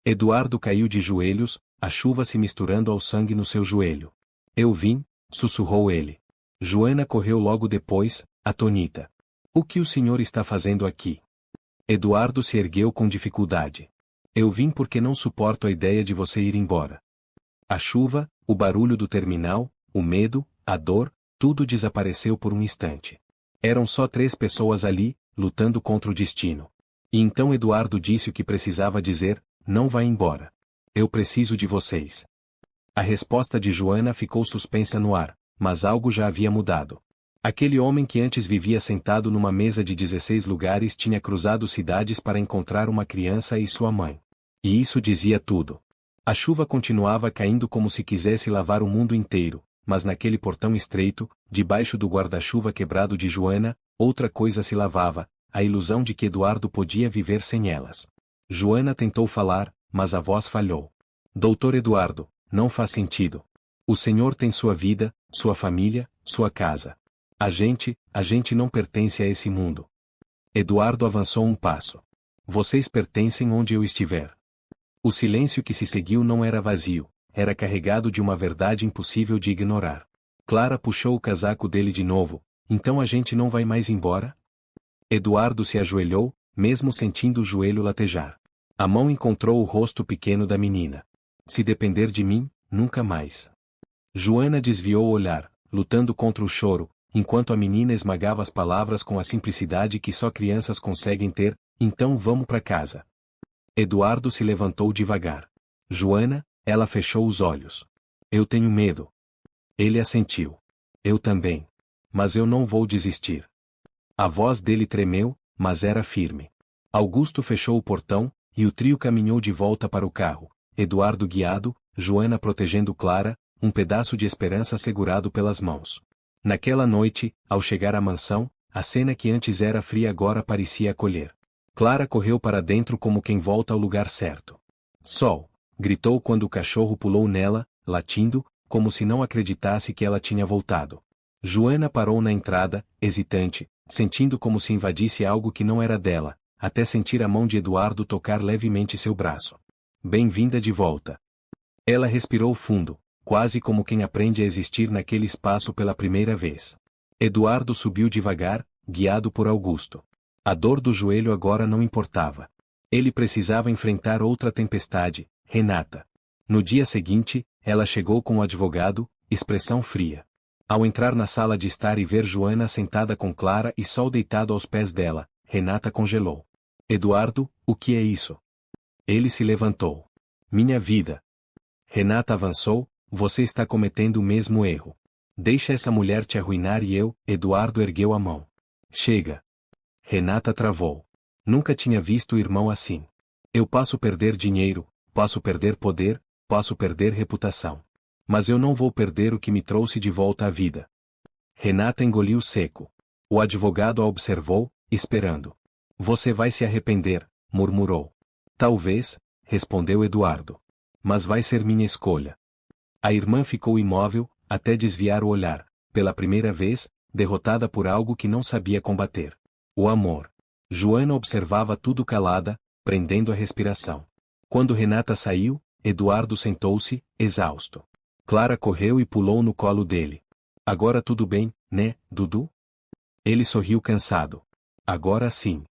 Eduardo caiu de joelhos, a chuva se misturando ao sangue no seu joelho. Eu vim, sussurrou ele. Joana correu logo depois, atônita. O que o senhor está fazendo aqui? Eduardo se ergueu com dificuldade. Eu vim porque não suporto a ideia de você ir embora. A chuva, o barulho do terminal, o medo, a dor, tudo desapareceu por um instante. Eram só 3 pessoas ali, lutando contra o destino. E então Eduardo disse o que precisava dizer: não vá embora. Eu preciso de vocês. A resposta de Joana ficou suspensa no ar, mas algo já havia mudado. Aquele homem que antes vivia sentado numa mesa de 16 lugares tinha cruzado cidades para encontrar uma criança e sua mãe. E isso dizia tudo. A chuva continuava caindo como se quisesse lavar o mundo inteiro, mas naquele portão estreito, debaixo do guarda-chuva quebrado de Joana, outra coisa se lavava, a ilusão de que Eduardo podia viver sem elas. Joana tentou falar, mas a voz falhou. Doutor Eduardo, não faz sentido. O senhor tem sua vida, sua família, sua casa. A gente não pertence a esse mundo. Eduardo avançou um passo. Vocês pertencem onde eu estiver. O silêncio que se seguiu não era vazio, era carregado de uma verdade impossível de ignorar. Clara puxou o casaco dele de novo. Então a gente não vai mais embora? Eduardo se ajoelhou, mesmo sentindo o joelho latejar. A mão encontrou o rosto pequeno da menina. Se depender de mim, nunca mais. Joana desviou o olhar, lutando contra o choro, enquanto a menina esmagava as palavras com a simplicidade que só crianças conseguem ter. Então vamos para casa. Eduardo se levantou devagar. Joana, ela fechou os olhos. Eu tenho medo. Ele assentiu. Eu também. Mas eu não vou desistir. A voz dele tremeu, mas era firme. Augusto fechou o portão, e o trio caminhou de volta para o carro. Eduardo guiado, Joana protegendo Clara, um pedaço de esperança segurado pelas mãos. Naquela noite, ao chegar à mansão, a cena que antes era fria agora parecia acolher. Clara correu para dentro como quem volta ao lugar certo. Sol! Gritou quando o cachorro pulou nela, latindo, como se não acreditasse que ela tinha voltado. Joana parou na entrada, hesitante, sentindo como se invadisse algo que não era dela, até sentir a mão de Eduardo tocar levemente seu braço. Bem-vinda de volta. Ela respirou fundo, quase como quem aprende a existir naquele espaço pela primeira vez. Eduardo subiu devagar, guiado por Augusto. A dor do joelho agora não importava. Ele precisava enfrentar outra tempestade, Renata. No dia seguinte, ela chegou com o advogado, expressão fria. Ao entrar na sala de estar e ver Joana sentada com Clara e Sol deitado aos pés dela, Renata congelou. Eduardo, o que é isso? Ele se levantou. Minha vida. Renata avançou, você está cometendo o mesmo erro. Deixa essa mulher te arruinar e eu, Eduardo ergueu a mão. Chega. Renata travou. Nunca tinha visto o irmão assim. Eu posso perder dinheiro, posso perder poder, posso perder reputação. Mas eu não vou perder o que me trouxe de volta à vida. Renata engoliu seco. O advogado a observou, esperando. Você vai se arrepender, murmurou. Talvez, respondeu Eduardo. Mas vai ser minha escolha. A irmã ficou imóvel, até desviar o olhar, pela primeira vez, derrotada por algo que não sabia combater. O amor. Joana observava tudo calada, prendendo a respiração. Quando Renata saiu, Eduardo sentou-se, exausto. Clara correu e pulou no colo dele. Agora tudo bem, né, Dudu? Ele sorriu cansado. Agora sim.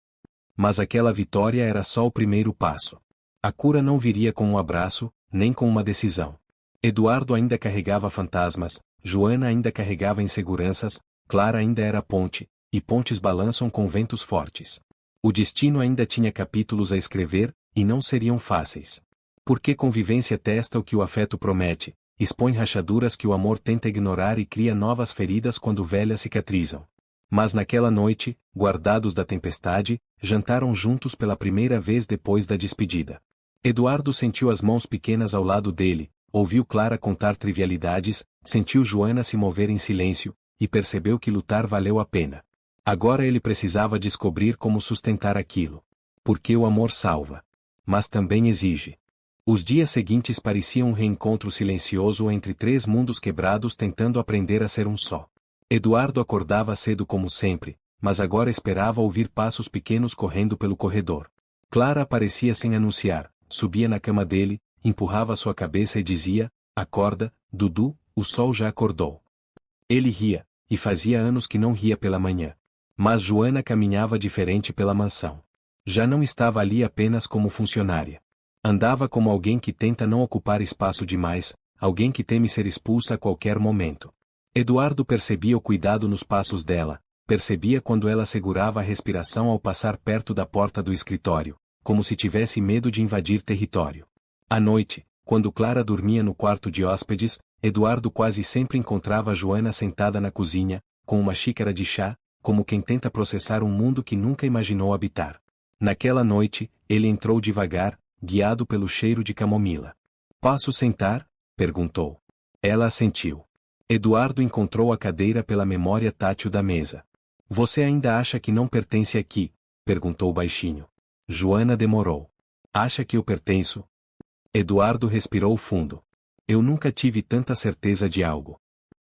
Mas aquela vitória era só o primeiro passo. A cura não viria com um abraço, nem com uma decisão. Eduardo ainda carregava fantasmas, Joana ainda carregava inseguranças, Clara ainda era ponte, e pontes balançam com ventos fortes. O destino ainda tinha capítulos a escrever, e não seriam fáceis. Porque convivência testa o que o afeto promete, expõe rachaduras que o amor tenta ignorar e cria novas feridas quando velhas cicatrizam. Mas naquela noite, guardados da tempestade, jantaram juntos pela primeira vez depois da despedida. Eduardo sentiu as mãos pequenas ao lado dele, ouviu Clara contar trivialidades, sentiu Joana se mover em silêncio, e percebeu que lutar valeu a pena. Agora ele precisava descobrir como sustentar aquilo. Porque o amor salva. Mas também exige. Os dias seguintes pareciam um reencontro silencioso entre três mundos quebrados tentando aprender a ser um só. Eduardo acordava cedo como sempre, mas agora esperava ouvir passos pequenos correndo pelo corredor. Clara aparecia sem anunciar, subia na cama dele, empurrava sua cabeça e dizia: "Acorda, Dudu, o sol já acordou." Ele ria, e fazia anos que não ria pela manhã. Mas Joana caminhava diferente pela mansão. Já não estava ali apenas como funcionária. Andava como alguém que tenta não ocupar espaço demais, alguém que teme ser expulsa a qualquer momento. Eduardo percebia o cuidado nos passos dela, percebia quando ela segurava a respiração ao passar perto da porta do escritório, como se tivesse medo de invadir território. À noite, quando Clara dormia no quarto de hóspedes, Eduardo quase sempre encontrava Joana sentada na cozinha, com uma xícara de chá, como quem tenta processar um mundo que nunca imaginou habitar. Naquela noite, ele entrou devagar, guiado pelo cheiro de camomila. "Posso sentar?" perguntou. Ela assentiu. Eduardo encontrou a cadeira pela memória tátil da mesa. "Você ainda acha que não pertence aqui?" perguntou baixinho. Joana demorou. "Acha que eu pertenço?" Eduardo respirou fundo. "Eu nunca tive tanta certeza de algo."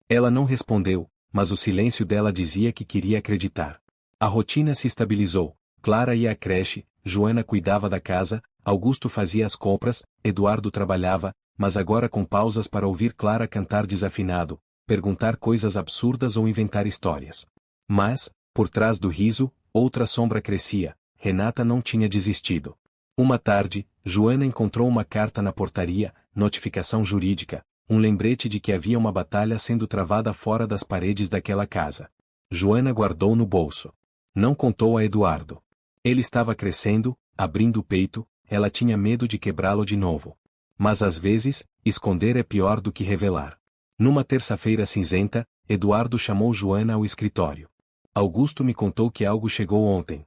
Ela não respondeu, mas o silêncio dela dizia que queria acreditar. A rotina se estabilizou. Clara ia à creche, Joana cuidava da casa, Augusto fazia as compras, Eduardo trabalhava, mas agora com pausas para ouvir Clara cantar desafinado, perguntar coisas absurdas ou inventar histórias. Mas, por trás do riso, outra sombra crescia. Renata não tinha desistido. Uma tarde, Joana encontrou uma carta na portaria, notificação jurídica, um lembrete de que havia uma batalha sendo travada fora das paredes daquela casa. Joana guardou no bolso. Não contou a Eduardo. Ele estava crescendo, abrindo o peito, ela tinha medo de quebrá-lo de novo. Mas às vezes, esconder é pior do que revelar. Numa terça-feira cinzenta, Eduardo chamou Joana ao escritório. "Augusto me contou que algo chegou ontem."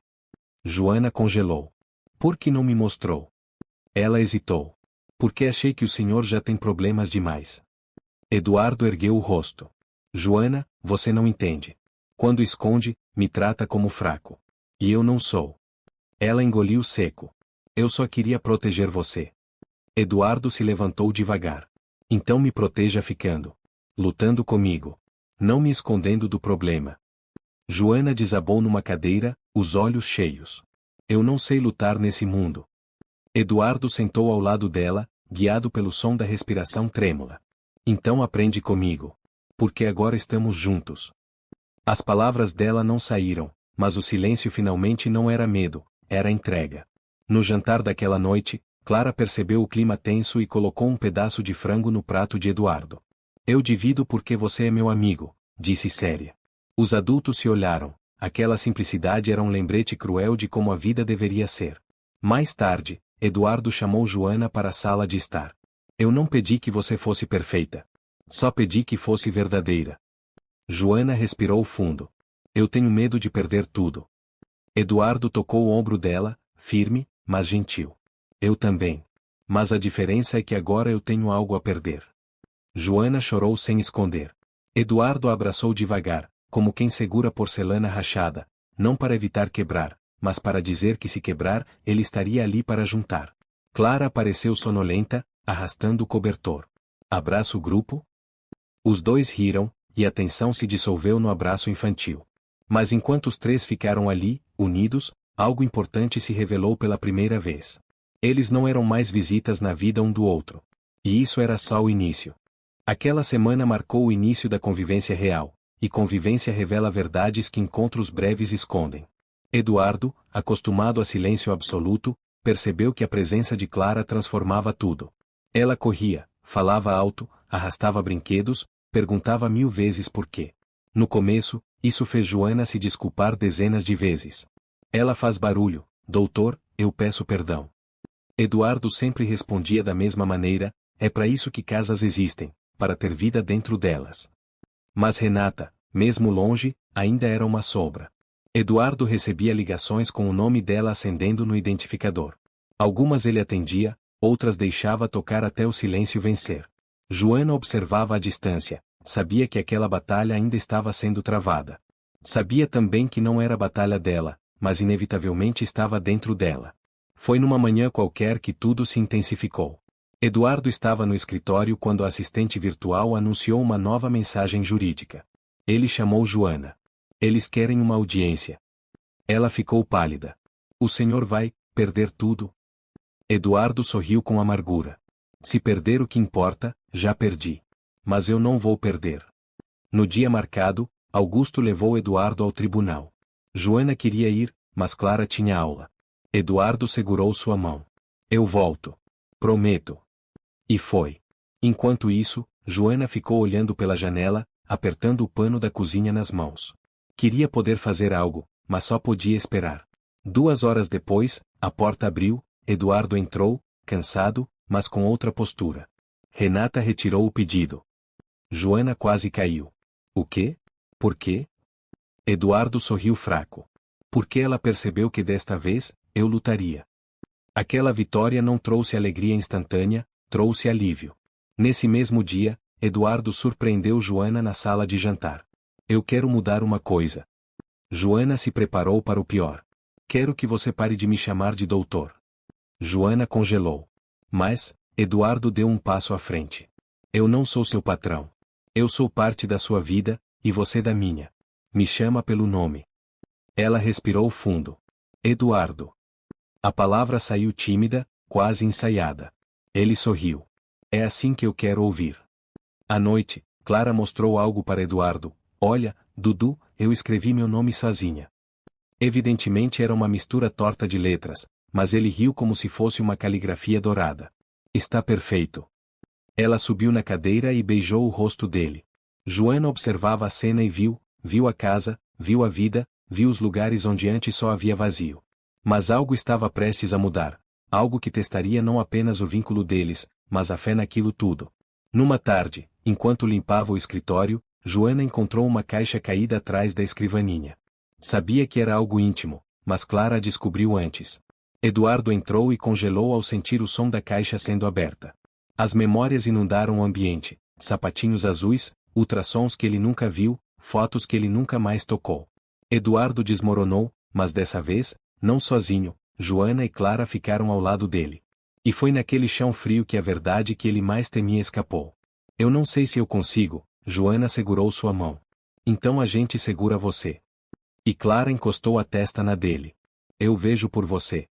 Joana congelou. "Por que não me mostrou?" Ela hesitou. "Porque achei que o senhor já tem problemas demais." Eduardo ergueu o rosto. "Joana, você não entende. Quando esconde, me trata como fraco. E eu não sou." Ela engoliu seco. "Eu só queria proteger você." Eduardo se levantou devagar. "Então me proteja ficando. Lutando comigo. Não me escondendo do problema." Joana desabou numa cadeira, os olhos cheios. "Eu não sei lutar nesse mundo." Eduardo sentou ao lado dela, guiado pelo som da respiração trêmula. "Então aprende comigo. Porque agora estamos juntos." As palavras dela não saíram, mas o silêncio finalmente não era medo, era entrega. No jantar daquela noite, Clara percebeu o clima tenso e colocou um pedaço de frango no prato de Eduardo. "Eu divido porque você é meu amigo", disse séria. Os adultos se olharam. Aquela simplicidade era um lembrete cruel de como a vida deveria ser. Mais tarde, Eduardo chamou Joana para a sala de estar. "Eu não pedi que você fosse perfeita. Só pedi que fosse verdadeira." Joana respirou fundo. "Eu tenho medo de perder tudo." Eduardo tocou o ombro dela, firme, mas gentil. "Eu também. Mas a diferença é que agora eu tenho algo a perder." Joana chorou sem esconder. Eduardo a abraçou devagar, como quem segura porcelana rachada, não para evitar quebrar, mas para dizer que se quebrar, ele estaria ali para juntar. Clara apareceu sonolenta, arrastando o cobertor. "Abraço o grupo?" Os dois riram, e a tensão se dissolveu no abraço infantil. Mas enquanto os três ficaram ali, unidos, algo importante se revelou pela primeira vez. Eles não eram mais visitas na vida um do outro. E isso era só o início. Aquela semana marcou o início da convivência real, e convivência revela verdades que encontros breves escondem. Eduardo, acostumado a silêncio absoluto, percebeu que a presença de Clara transformava tudo. Ela corria, falava alto, arrastava brinquedos, perguntava 1000 vezes por quê. No começo, isso fez Joana se desculpar dezenas de vezes. Ela faz barulho, doutor, eu peço perdão. Eduardo sempre respondia da mesma maneira: é para isso que casas existem, para ter vida dentro delas. Mas Renata, mesmo longe, ainda era uma sombra. Eduardo recebia ligações com o nome dela acendendo no identificador. Algumas ele atendia, outras deixava tocar até o silêncio vencer. Joana observava à distância, sabia que aquela batalha ainda estava sendo travada. Sabia também que não era a batalha dela, mas inevitavelmente estava dentro dela. Foi numa manhã qualquer que tudo se intensificou. Eduardo estava no escritório quando a assistente virtual anunciou uma nova mensagem jurídica. Ele chamou Joana. Eles querem uma audiência. Ela ficou pálida. O senhor vai perder tudo? Eduardo sorriu com amargura. Se perder o que importa, já perdi. Mas eu não vou perder. No dia marcado, Augusto levou Eduardo ao tribunal. Joana queria ir, mas Clara tinha aula. Eduardo segurou sua mão. Eu volto. Prometo. E foi. Enquanto isso, Joana ficou olhando pela janela, apertando o pano da cozinha nas mãos. Queria poder fazer algo, mas só podia esperar. 2 horas depois, a porta abriu, Eduardo entrou, cansado, mas com outra postura. Renata retirou o pedido. Joana quase caiu. O quê? Por quê? Eduardo sorriu fraco. Porque ela percebeu que desta vez, eu lutaria. Aquela vitória não trouxe alegria instantânea, trouxe alívio. Nesse mesmo dia, Eduardo surpreendeu Joana na sala de jantar. Eu quero mudar uma coisa. Joana se preparou para o pior. Quero que você pare de me chamar de doutor. Joana congelou. Mas, Eduardo deu um passo à frente. Eu não sou seu patrão. Eu sou parte da sua vida, e você da minha. Me chama pelo nome. Ela respirou fundo. Eduardo. A palavra saiu tímida, quase ensaiada. Ele sorriu. É assim que eu quero ouvir. À noite, Clara mostrou algo para Eduardo. Olha, Dudu, eu escrevi meu nome sozinha. Evidentemente era uma mistura torta de letras, mas ele riu como se fosse uma caligrafia dourada. Está perfeito. Ela subiu na cadeira e beijou o rosto dele. Joana observava a cena e viu a casa, viu a vida, viu os lugares onde antes só havia vazio. Mas algo estava prestes a mudar. Algo que testaria não apenas o vínculo deles, mas a fé naquilo tudo. Numa tarde, enquanto limpava o escritório, Joana encontrou uma caixa caída atrás da escrivaninha. Sabia que era algo íntimo, mas Clara a descobriu antes. Eduardo entrou e congelou ao sentir o som da caixa sendo aberta. As memórias inundaram o ambiente, sapatinhos azuis, ultrassons que ele nunca viu, fotos que ele nunca mais tocou. Eduardo desmoronou, mas dessa vez, não sozinho, Joana e Clara ficaram ao lado dele. E foi naquele chão frio que a verdade que ele mais temia escapou. Eu não sei se eu consigo, Joana segurou sua mão. Então a gente segura você. E Clara encostou a testa na dele. Eu vejo por você.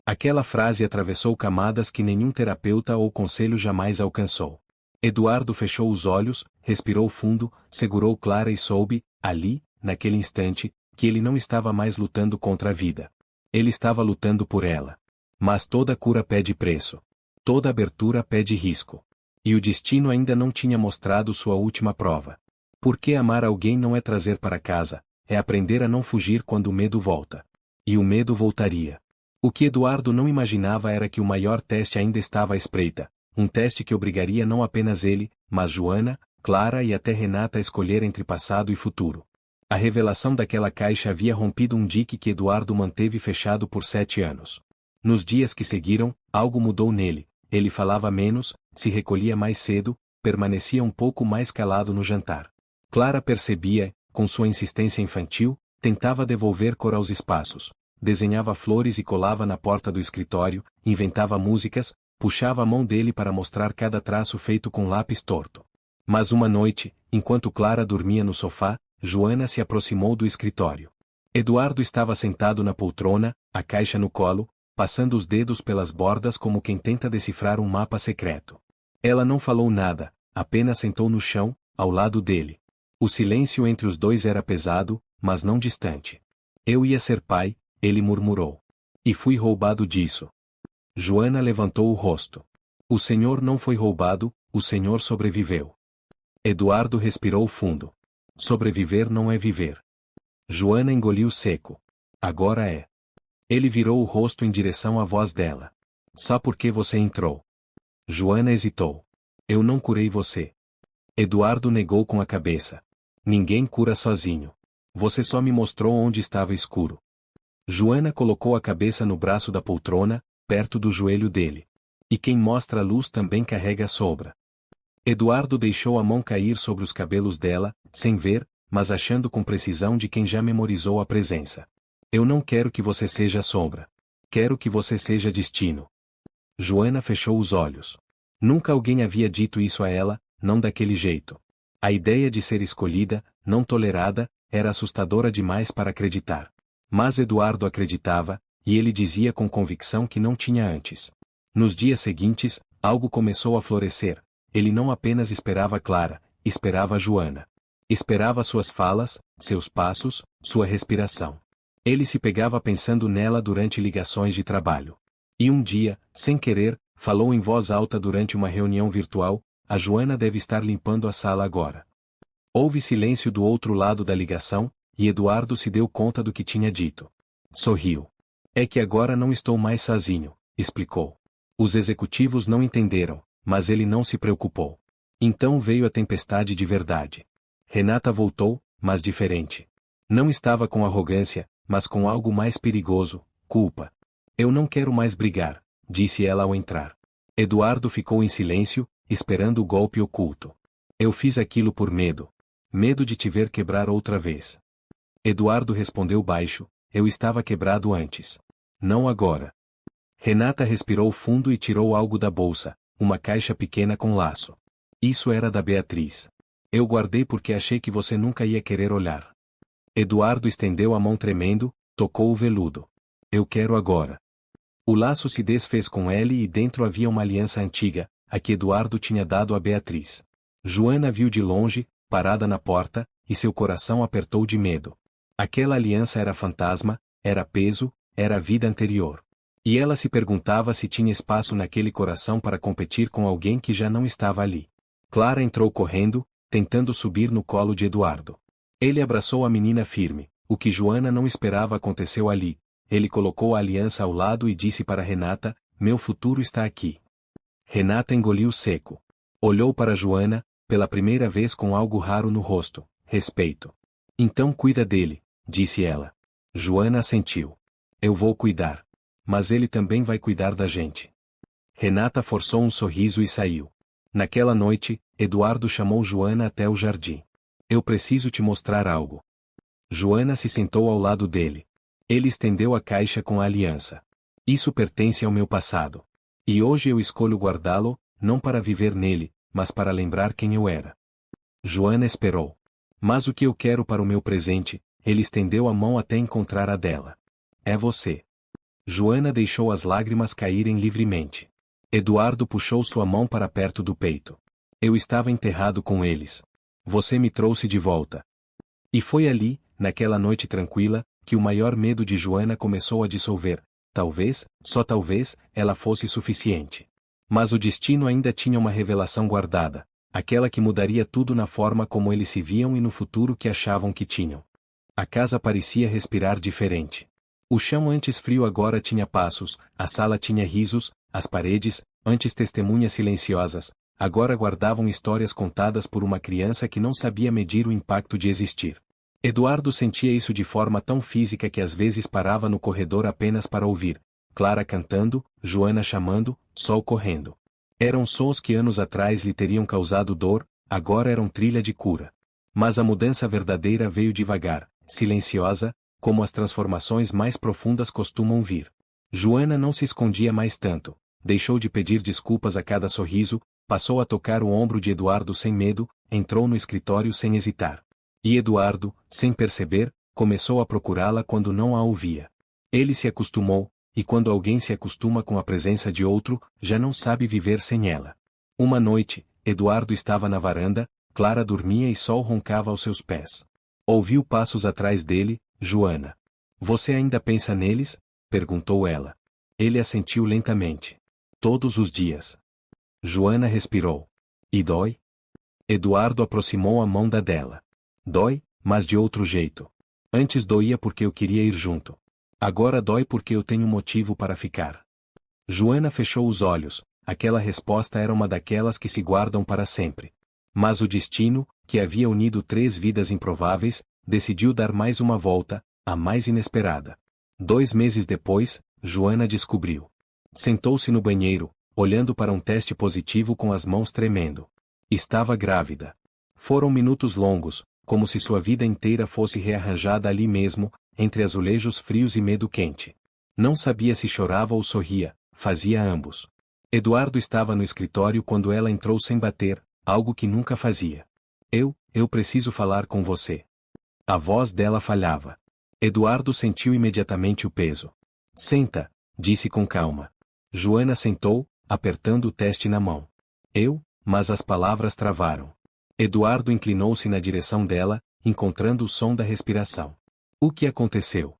Aquela frase atravessou camadas que nenhum terapeuta ou conselho jamais alcançou. Eduardo fechou os olhos, respirou fundo, segurou Clara e soube, ali, naquele instante, que ele não estava mais lutando contra a vida. Ele estava lutando por ela. Mas toda cura pede preço. Toda abertura pede risco. E o destino ainda não tinha mostrado sua última prova. Porque amar alguém não é trazer para casa, é aprender a não fugir quando o medo volta. E o medo voltaria. O que Eduardo não imaginava era que o maior teste ainda estava à espreita, um teste que obrigaria não apenas ele, mas Joana, Clara e até Renata a escolher entre passado e futuro. A revelação daquela caixa havia rompido um dique que Eduardo manteve fechado por 7 anos. Nos dias que seguiram, algo mudou nele, ele falava menos, se recolhia mais cedo, permanecia um pouco mais calado no jantar. Clara percebia, com sua insistência infantil, tentava devolver cor aos espaços. Desenhava flores e colava na porta do escritório, inventava músicas, puxava a mão dele para mostrar cada traço feito com lápis torto. Mas uma noite, enquanto Clara dormia no sofá, Joana se aproximou do escritório. Eduardo estava sentado na poltrona, a caixa no colo, passando os dedos pelas bordas como quem tenta decifrar um mapa secreto. Ela não falou nada, apenas sentou no chão, ao lado dele. O silêncio entre os dois era pesado, mas não distante. Eu ia ser pai, ele murmurou. E fui roubado disso. Joana levantou o rosto. O senhor não foi roubado, o senhor sobreviveu. Eduardo respirou fundo. Sobreviver não é viver. Joana engoliu seco. Agora é. Ele virou o rosto em direção à voz dela. Só porque você entrou. Joana hesitou. Eu não curei você. Eduardo negou com a cabeça. Ninguém cura sozinho. Você só me mostrou onde estava escuro. Joana colocou a cabeça no braço da poltrona, perto do joelho dele. E quem mostra a luz também carrega a sombra. Eduardo deixou a mão cair sobre os cabelos dela, sem ver, mas achando com precisão de quem já memorizou a presença. Eu não quero que você seja sombra. Quero que você seja destino. Joana fechou os olhos. Nunca alguém havia dito isso a ela, não daquele jeito. A ideia de ser escolhida, não tolerada, era assustadora demais para acreditar. Mas Eduardo acreditava, e ele dizia com convicção que não tinha antes. Nos dias seguintes, algo começou a florescer. Ele não apenas esperava Clara, esperava Joana. Esperava suas falas, seus passos, sua respiração. Ele se pegava pensando nela durante ligações de trabalho. E um dia, sem querer, falou em voz alta durante uma reunião virtual: a Joana deve estar limpando a sala agora. Houve silêncio do outro lado da ligação, e Eduardo se deu conta do que tinha dito. Sorriu. É que agora não estou mais sozinho, explicou. Os executivos não entenderam, mas ele não se preocupou. Então veio a tempestade de verdade. Renata voltou, mas diferente. Não estava com arrogância, mas com algo mais perigoso: culpa. Eu não quero mais brigar, disse ela ao entrar. Eduardo ficou em silêncio, esperando o golpe oculto. Eu fiz aquilo por medo. Medo de te ver quebrar outra vez. Eduardo respondeu baixo: eu estava quebrado antes. Não agora. Renata respirou fundo e tirou algo da bolsa, uma caixa pequena com laço. Isso era da Beatriz. Eu guardei porque achei que você nunca ia querer olhar. Eduardo estendeu a mão tremendo, tocou o veludo. Eu quero agora. O laço se desfez com ele e dentro havia uma aliança antiga, a que Eduardo tinha dado a Beatriz. Joana viu de longe, parada na porta, e seu coração apertou de medo. Aquela aliança era fantasma, era peso, era a vida anterior. E ela se perguntava se tinha espaço naquele coração para competir com alguém que já não estava ali. Clara entrou correndo, tentando subir no colo de Eduardo. Ele abraçou a menina firme. O que Joana não esperava aconteceu ali. Ele colocou a aliança ao lado e disse para Renata: meu futuro está aqui. Renata engoliu seco. Olhou para Joana, pela primeira vez com algo raro no rosto: respeito. Então cuida dele, disse ela. Joana assentiu. Eu vou cuidar. Mas ele também vai cuidar da gente. Renata forçou um sorriso e saiu. Naquela noite, Eduardo chamou Joana até o jardim. Eu preciso te mostrar algo. Joana se sentou ao lado dele. Ele estendeu a caixa com a aliança. Isso pertence ao meu passado. E hoje eu escolho guardá-lo, não para viver nele, mas para lembrar quem eu era. Joana esperou. Mas o que eu quero para o meu presente? Ele estendeu a mão até encontrar a dela. É você. Joana deixou as lágrimas caírem livremente. Eduardo puxou sua mão para perto do peito. Eu estava enterrado com eles. Você me trouxe de volta. E foi ali, naquela noite tranquila, que o maior medo de Joana começou a dissolver. Talvez, só talvez, ela fosse suficiente. Mas o destino ainda tinha uma revelação guardada, aquela que mudaria tudo na forma como eles se viam e no futuro que achavam que tinham. A casa parecia respirar diferente. O chão antes frio agora tinha passos, a sala tinha risos, as paredes, antes testemunhas silenciosas, agora guardavam histórias contadas por uma criança que não sabia medir o impacto de existir. Eduardo sentia isso de forma tão física que às vezes parava no corredor apenas para ouvir Clara cantando, Joana chamando, sol correndo. Eram sons que anos atrás lhe teriam causado dor, agora eram trilha de cura. Mas a mudança verdadeira veio devagar, silenciosa, como as transformações mais profundas costumam vir. Joana não se escondia mais tanto, deixou de pedir desculpas a cada sorriso, passou a tocar o ombro de Eduardo sem medo, entrou no escritório sem hesitar. E Eduardo, sem perceber, começou a procurá-la quando não a ouvia. Ele se acostumou, e quando alguém se acostuma com a presença de outro, já não sabe viver sem ela. Uma noite, Eduardo estava na varanda, Clara dormia e sol roncava aos seus pés. Ouviu passos atrás dele. Joana. Você ainda pensa neles? Perguntou ela. Ele assentiu lentamente. Todos os dias. Joana respirou. E dói? Eduardo aproximou a mão da dela. Dói, mas de outro jeito. Antes doía porque eu queria ir junto. Agora dói porque eu tenho motivo para ficar. Joana fechou os olhos, aquela resposta era uma daquelas que se guardam para sempre. Mas o destino, que havia unido 3 vidas improváveis, decidiu dar mais uma volta, a mais inesperada. 2 meses depois, Joana descobriu. Sentou-se no banheiro, olhando para um teste positivo com as mãos tremendo. Estava grávida. Foram minutos longos, como se sua vida inteira fosse rearranjada ali mesmo, entre azulejos frios e medo quente. Não sabia se chorava ou sorria, fazia ambos. Eduardo estava no escritório quando ela entrou sem bater, algo que nunca fazia. Eu preciso falar com você. A voz dela falhava. Eduardo sentiu imediatamente o peso. Senta, disse com calma. Joana sentou, apertando o teste na mão. Mas as palavras travaram. Eduardo inclinou-se na direção dela, encontrando o som da respiração. O que aconteceu?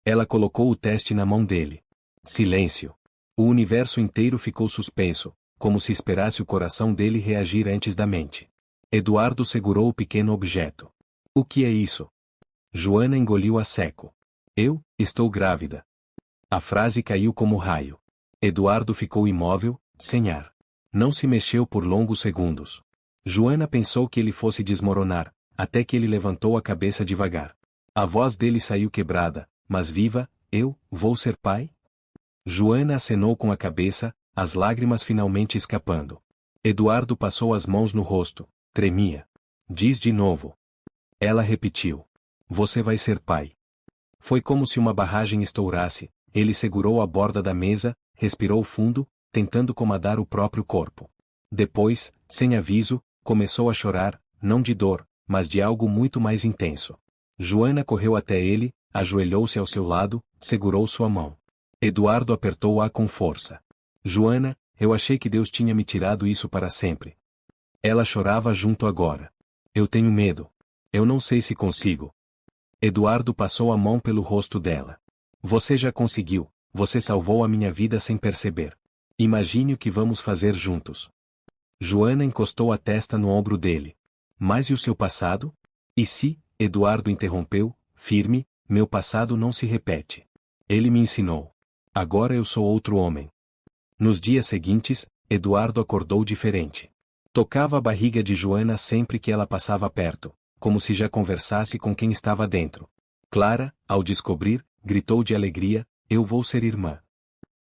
Ela colocou o teste na mão dele. Silêncio. O universo inteiro ficou suspenso, como se esperasse o coração dele reagir antes da mente. Eduardo segurou o pequeno objeto. O que é isso? Joana engoliu a seco. Estou grávida. A frase caiu como raio. Eduardo ficou imóvel, sem ar. Não se mexeu por longos segundos. Joana pensou que ele fosse desmoronar, até que ele levantou a cabeça devagar. A voz dele saiu quebrada, mas viva. Vou ser pai? Joana acenou com a cabeça, as lágrimas finalmente escapando. Eduardo passou as mãos no rosto, tremia. Diz de novo. Ela repetiu. Você vai ser pai. Foi como se uma barragem estourasse, ele segurou a borda da mesa, respirou fundo, tentando comandar o próprio corpo. Depois, sem aviso, começou a chorar, não de dor, mas de algo muito mais intenso. Joana correu até ele, ajoelhou-se ao seu lado, segurou sua mão. Eduardo apertou-a com força. Joana, eu achei que Deus tinha me tirado isso para sempre. Ela chorava junto agora. Eu tenho medo. Eu não sei se consigo. Eduardo passou a mão pelo rosto dela. Você já conseguiu, você salvou a minha vida sem perceber. Imagine o que vamos fazer juntos. Joana encostou a testa no ombro dele. Mas e o seu passado? E se, Eduardo interrompeu, firme, meu passado não se repete. Ele me ensinou. Agora eu sou outro homem. Nos dias seguintes, Eduardo acordou diferente. Tocava a barriga de Joana sempre que ela passava perto, como se já conversasse com quem estava dentro. Clara, ao descobrir, gritou de alegria, eu vou ser irmã.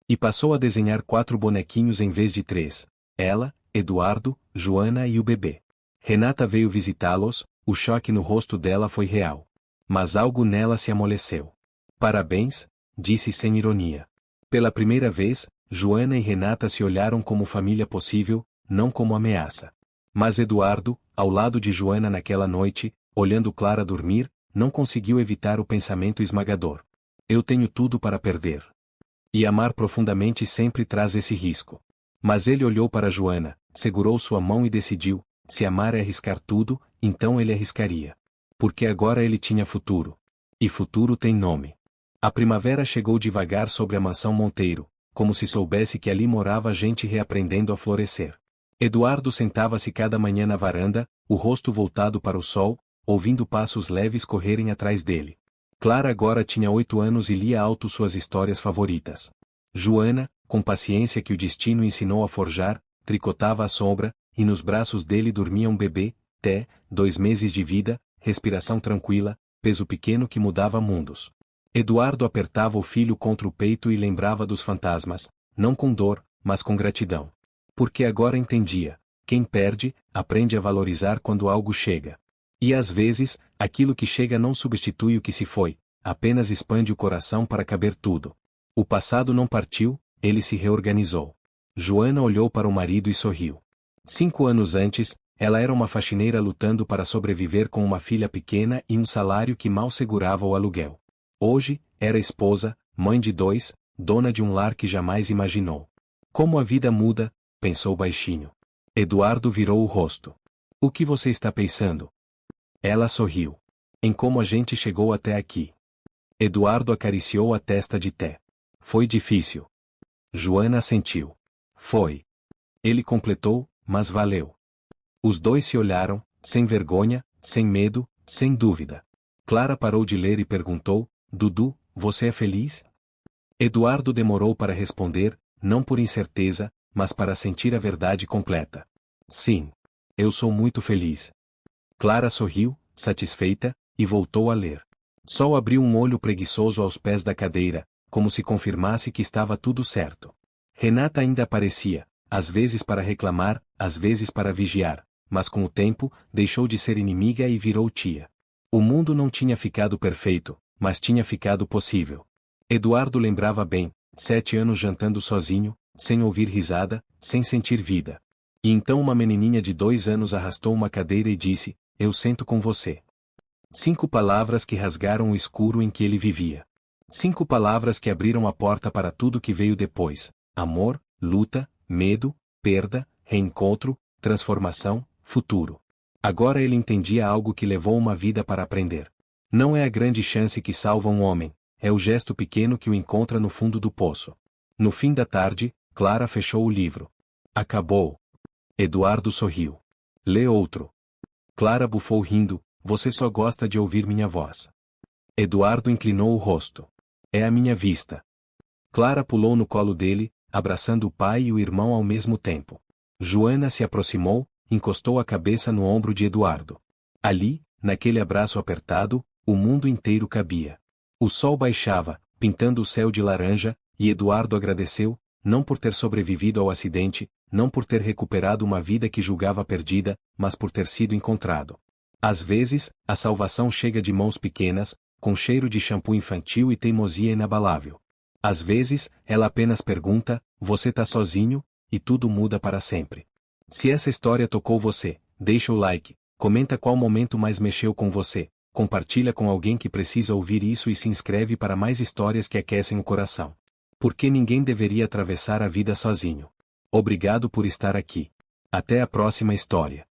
E passou a desenhar 4 bonequinhos em vez de 3. Ela, Eduardo, Joana e o bebê. Renata veio visitá-los, o choque no rosto dela foi real. Mas algo nela se amoleceu. Parabéns, disse sem ironia. Pela primeira vez, Joana e Renata se olharam como família possível, não como ameaça. Mas Eduardo, ao lado de Joana naquela noite, olhando Clara dormir, não conseguiu evitar o pensamento esmagador. Eu tenho tudo para perder. E amar profundamente sempre traz esse risco. Mas ele olhou para Joana, segurou sua mão e decidiu, se amar é arriscar tudo, então ele arriscaria. Porque agora ele tinha futuro. E futuro tem nome. A primavera chegou devagar sobre a mansão Monteiro, como se soubesse que ali morava gente reaprendendo a florescer. Eduardo sentava-se cada manhã na varanda, o rosto voltado para o sol, ouvindo passos leves correrem atrás dele. Clara agora tinha 8 anos e lia alto suas histórias favoritas. Joana, com paciência que o destino ensinou a forjar, tricotava à sombra, e nos braços dele dormia um bebê, 2 meses de vida, respiração tranquila, peso pequeno que mudava mundos. Eduardo apertava o filho contra o peito e lembrava dos fantasmas, não com dor, mas com gratidão. Porque agora entendia, quem perde, aprende a valorizar quando algo chega. E às vezes, aquilo que chega não substitui o que se foi, apenas expande o coração para caber tudo. O passado não partiu, ele se reorganizou. Joana olhou para o marido e sorriu. 5 anos antes, ela era uma faxineira lutando para sobreviver com uma filha pequena e um salário que mal segurava o aluguel. Hoje, era esposa, mãe de 2, dona de um lar que jamais imaginou. Como a vida muda, pensou baixinho. Eduardo virou o rosto. O que você está pensando? Ela sorriu. Em como a gente chegou até aqui. Eduardo acariciou a testa de Té. Foi difícil. Joana assentiu. Foi. Ele completou, mas valeu. Os dois se olharam, sem vergonha, sem medo, sem dúvida. Clara parou de ler e perguntou, Dudu, você é feliz? Eduardo demorou para responder, não por incerteza, mas para sentir a verdade completa. Sim. Eu sou muito feliz. Clara sorriu, satisfeita, e voltou a ler. Sol abriu um olho preguiçoso aos pés da cadeira, como se confirmasse que estava tudo certo. Renata ainda aparecia, às vezes para reclamar, às vezes para vigiar, mas com o tempo, deixou de ser inimiga e virou tia. O mundo não tinha ficado perfeito, mas tinha ficado possível. Eduardo lembrava bem, 7 anos jantando sozinho, sem ouvir risada, sem sentir vida. E então uma menininha de 2 anos arrastou uma cadeira e disse, eu sento com você. 5 palavras que rasgaram o escuro em que ele vivia. 5 palavras que abriram a porta para tudo que veio depois: amor, luta, medo, perda, reencontro, transformação, futuro. Agora ele entendia algo que levou uma vida para aprender. Não é a grande chance que salva um homem, é o gesto pequeno que o encontra no fundo do poço. No fim da tarde, Clara fechou o livro. Acabou. Eduardo sorriu. Lê outro. Clara bufou rindo, você só gosta de ouvir minha voz. Eduardo inclinou o rosto. É a minha vista. Clara pulou no colo dele, abraçando o pai e o irmão ao mesmo tempo. Joana se aproximou, encostou a cabeça no ombro de Eduardo. Ali, naquele abraço apertado, o mundo inteiro cabia. O sol baixava, pintando o céu de laranja, e Eduardo agradeceu, não por ter sobrevivido ao acidente, não por ter recuperado uma vida que julgava perdida, mas por ter sido encontrado. Às vezes, a salvação chega de mãos pequenas, com cheiro de shampoo infantil e teimosia inabalável. Às vezes, ela apenas pergunta, você tá sozinho? E tudo muda para sempre. Se essa história tocou você, deixa o like, comenta qual momento mais mexeu com você, compartilha com alguém que precisa ouvir isso e se inscreve para mais histórias que aquecem o coração. Porque ninguém deveria atravessar a vida sozinho. Obrigado por estar aqui. Até a próxima história.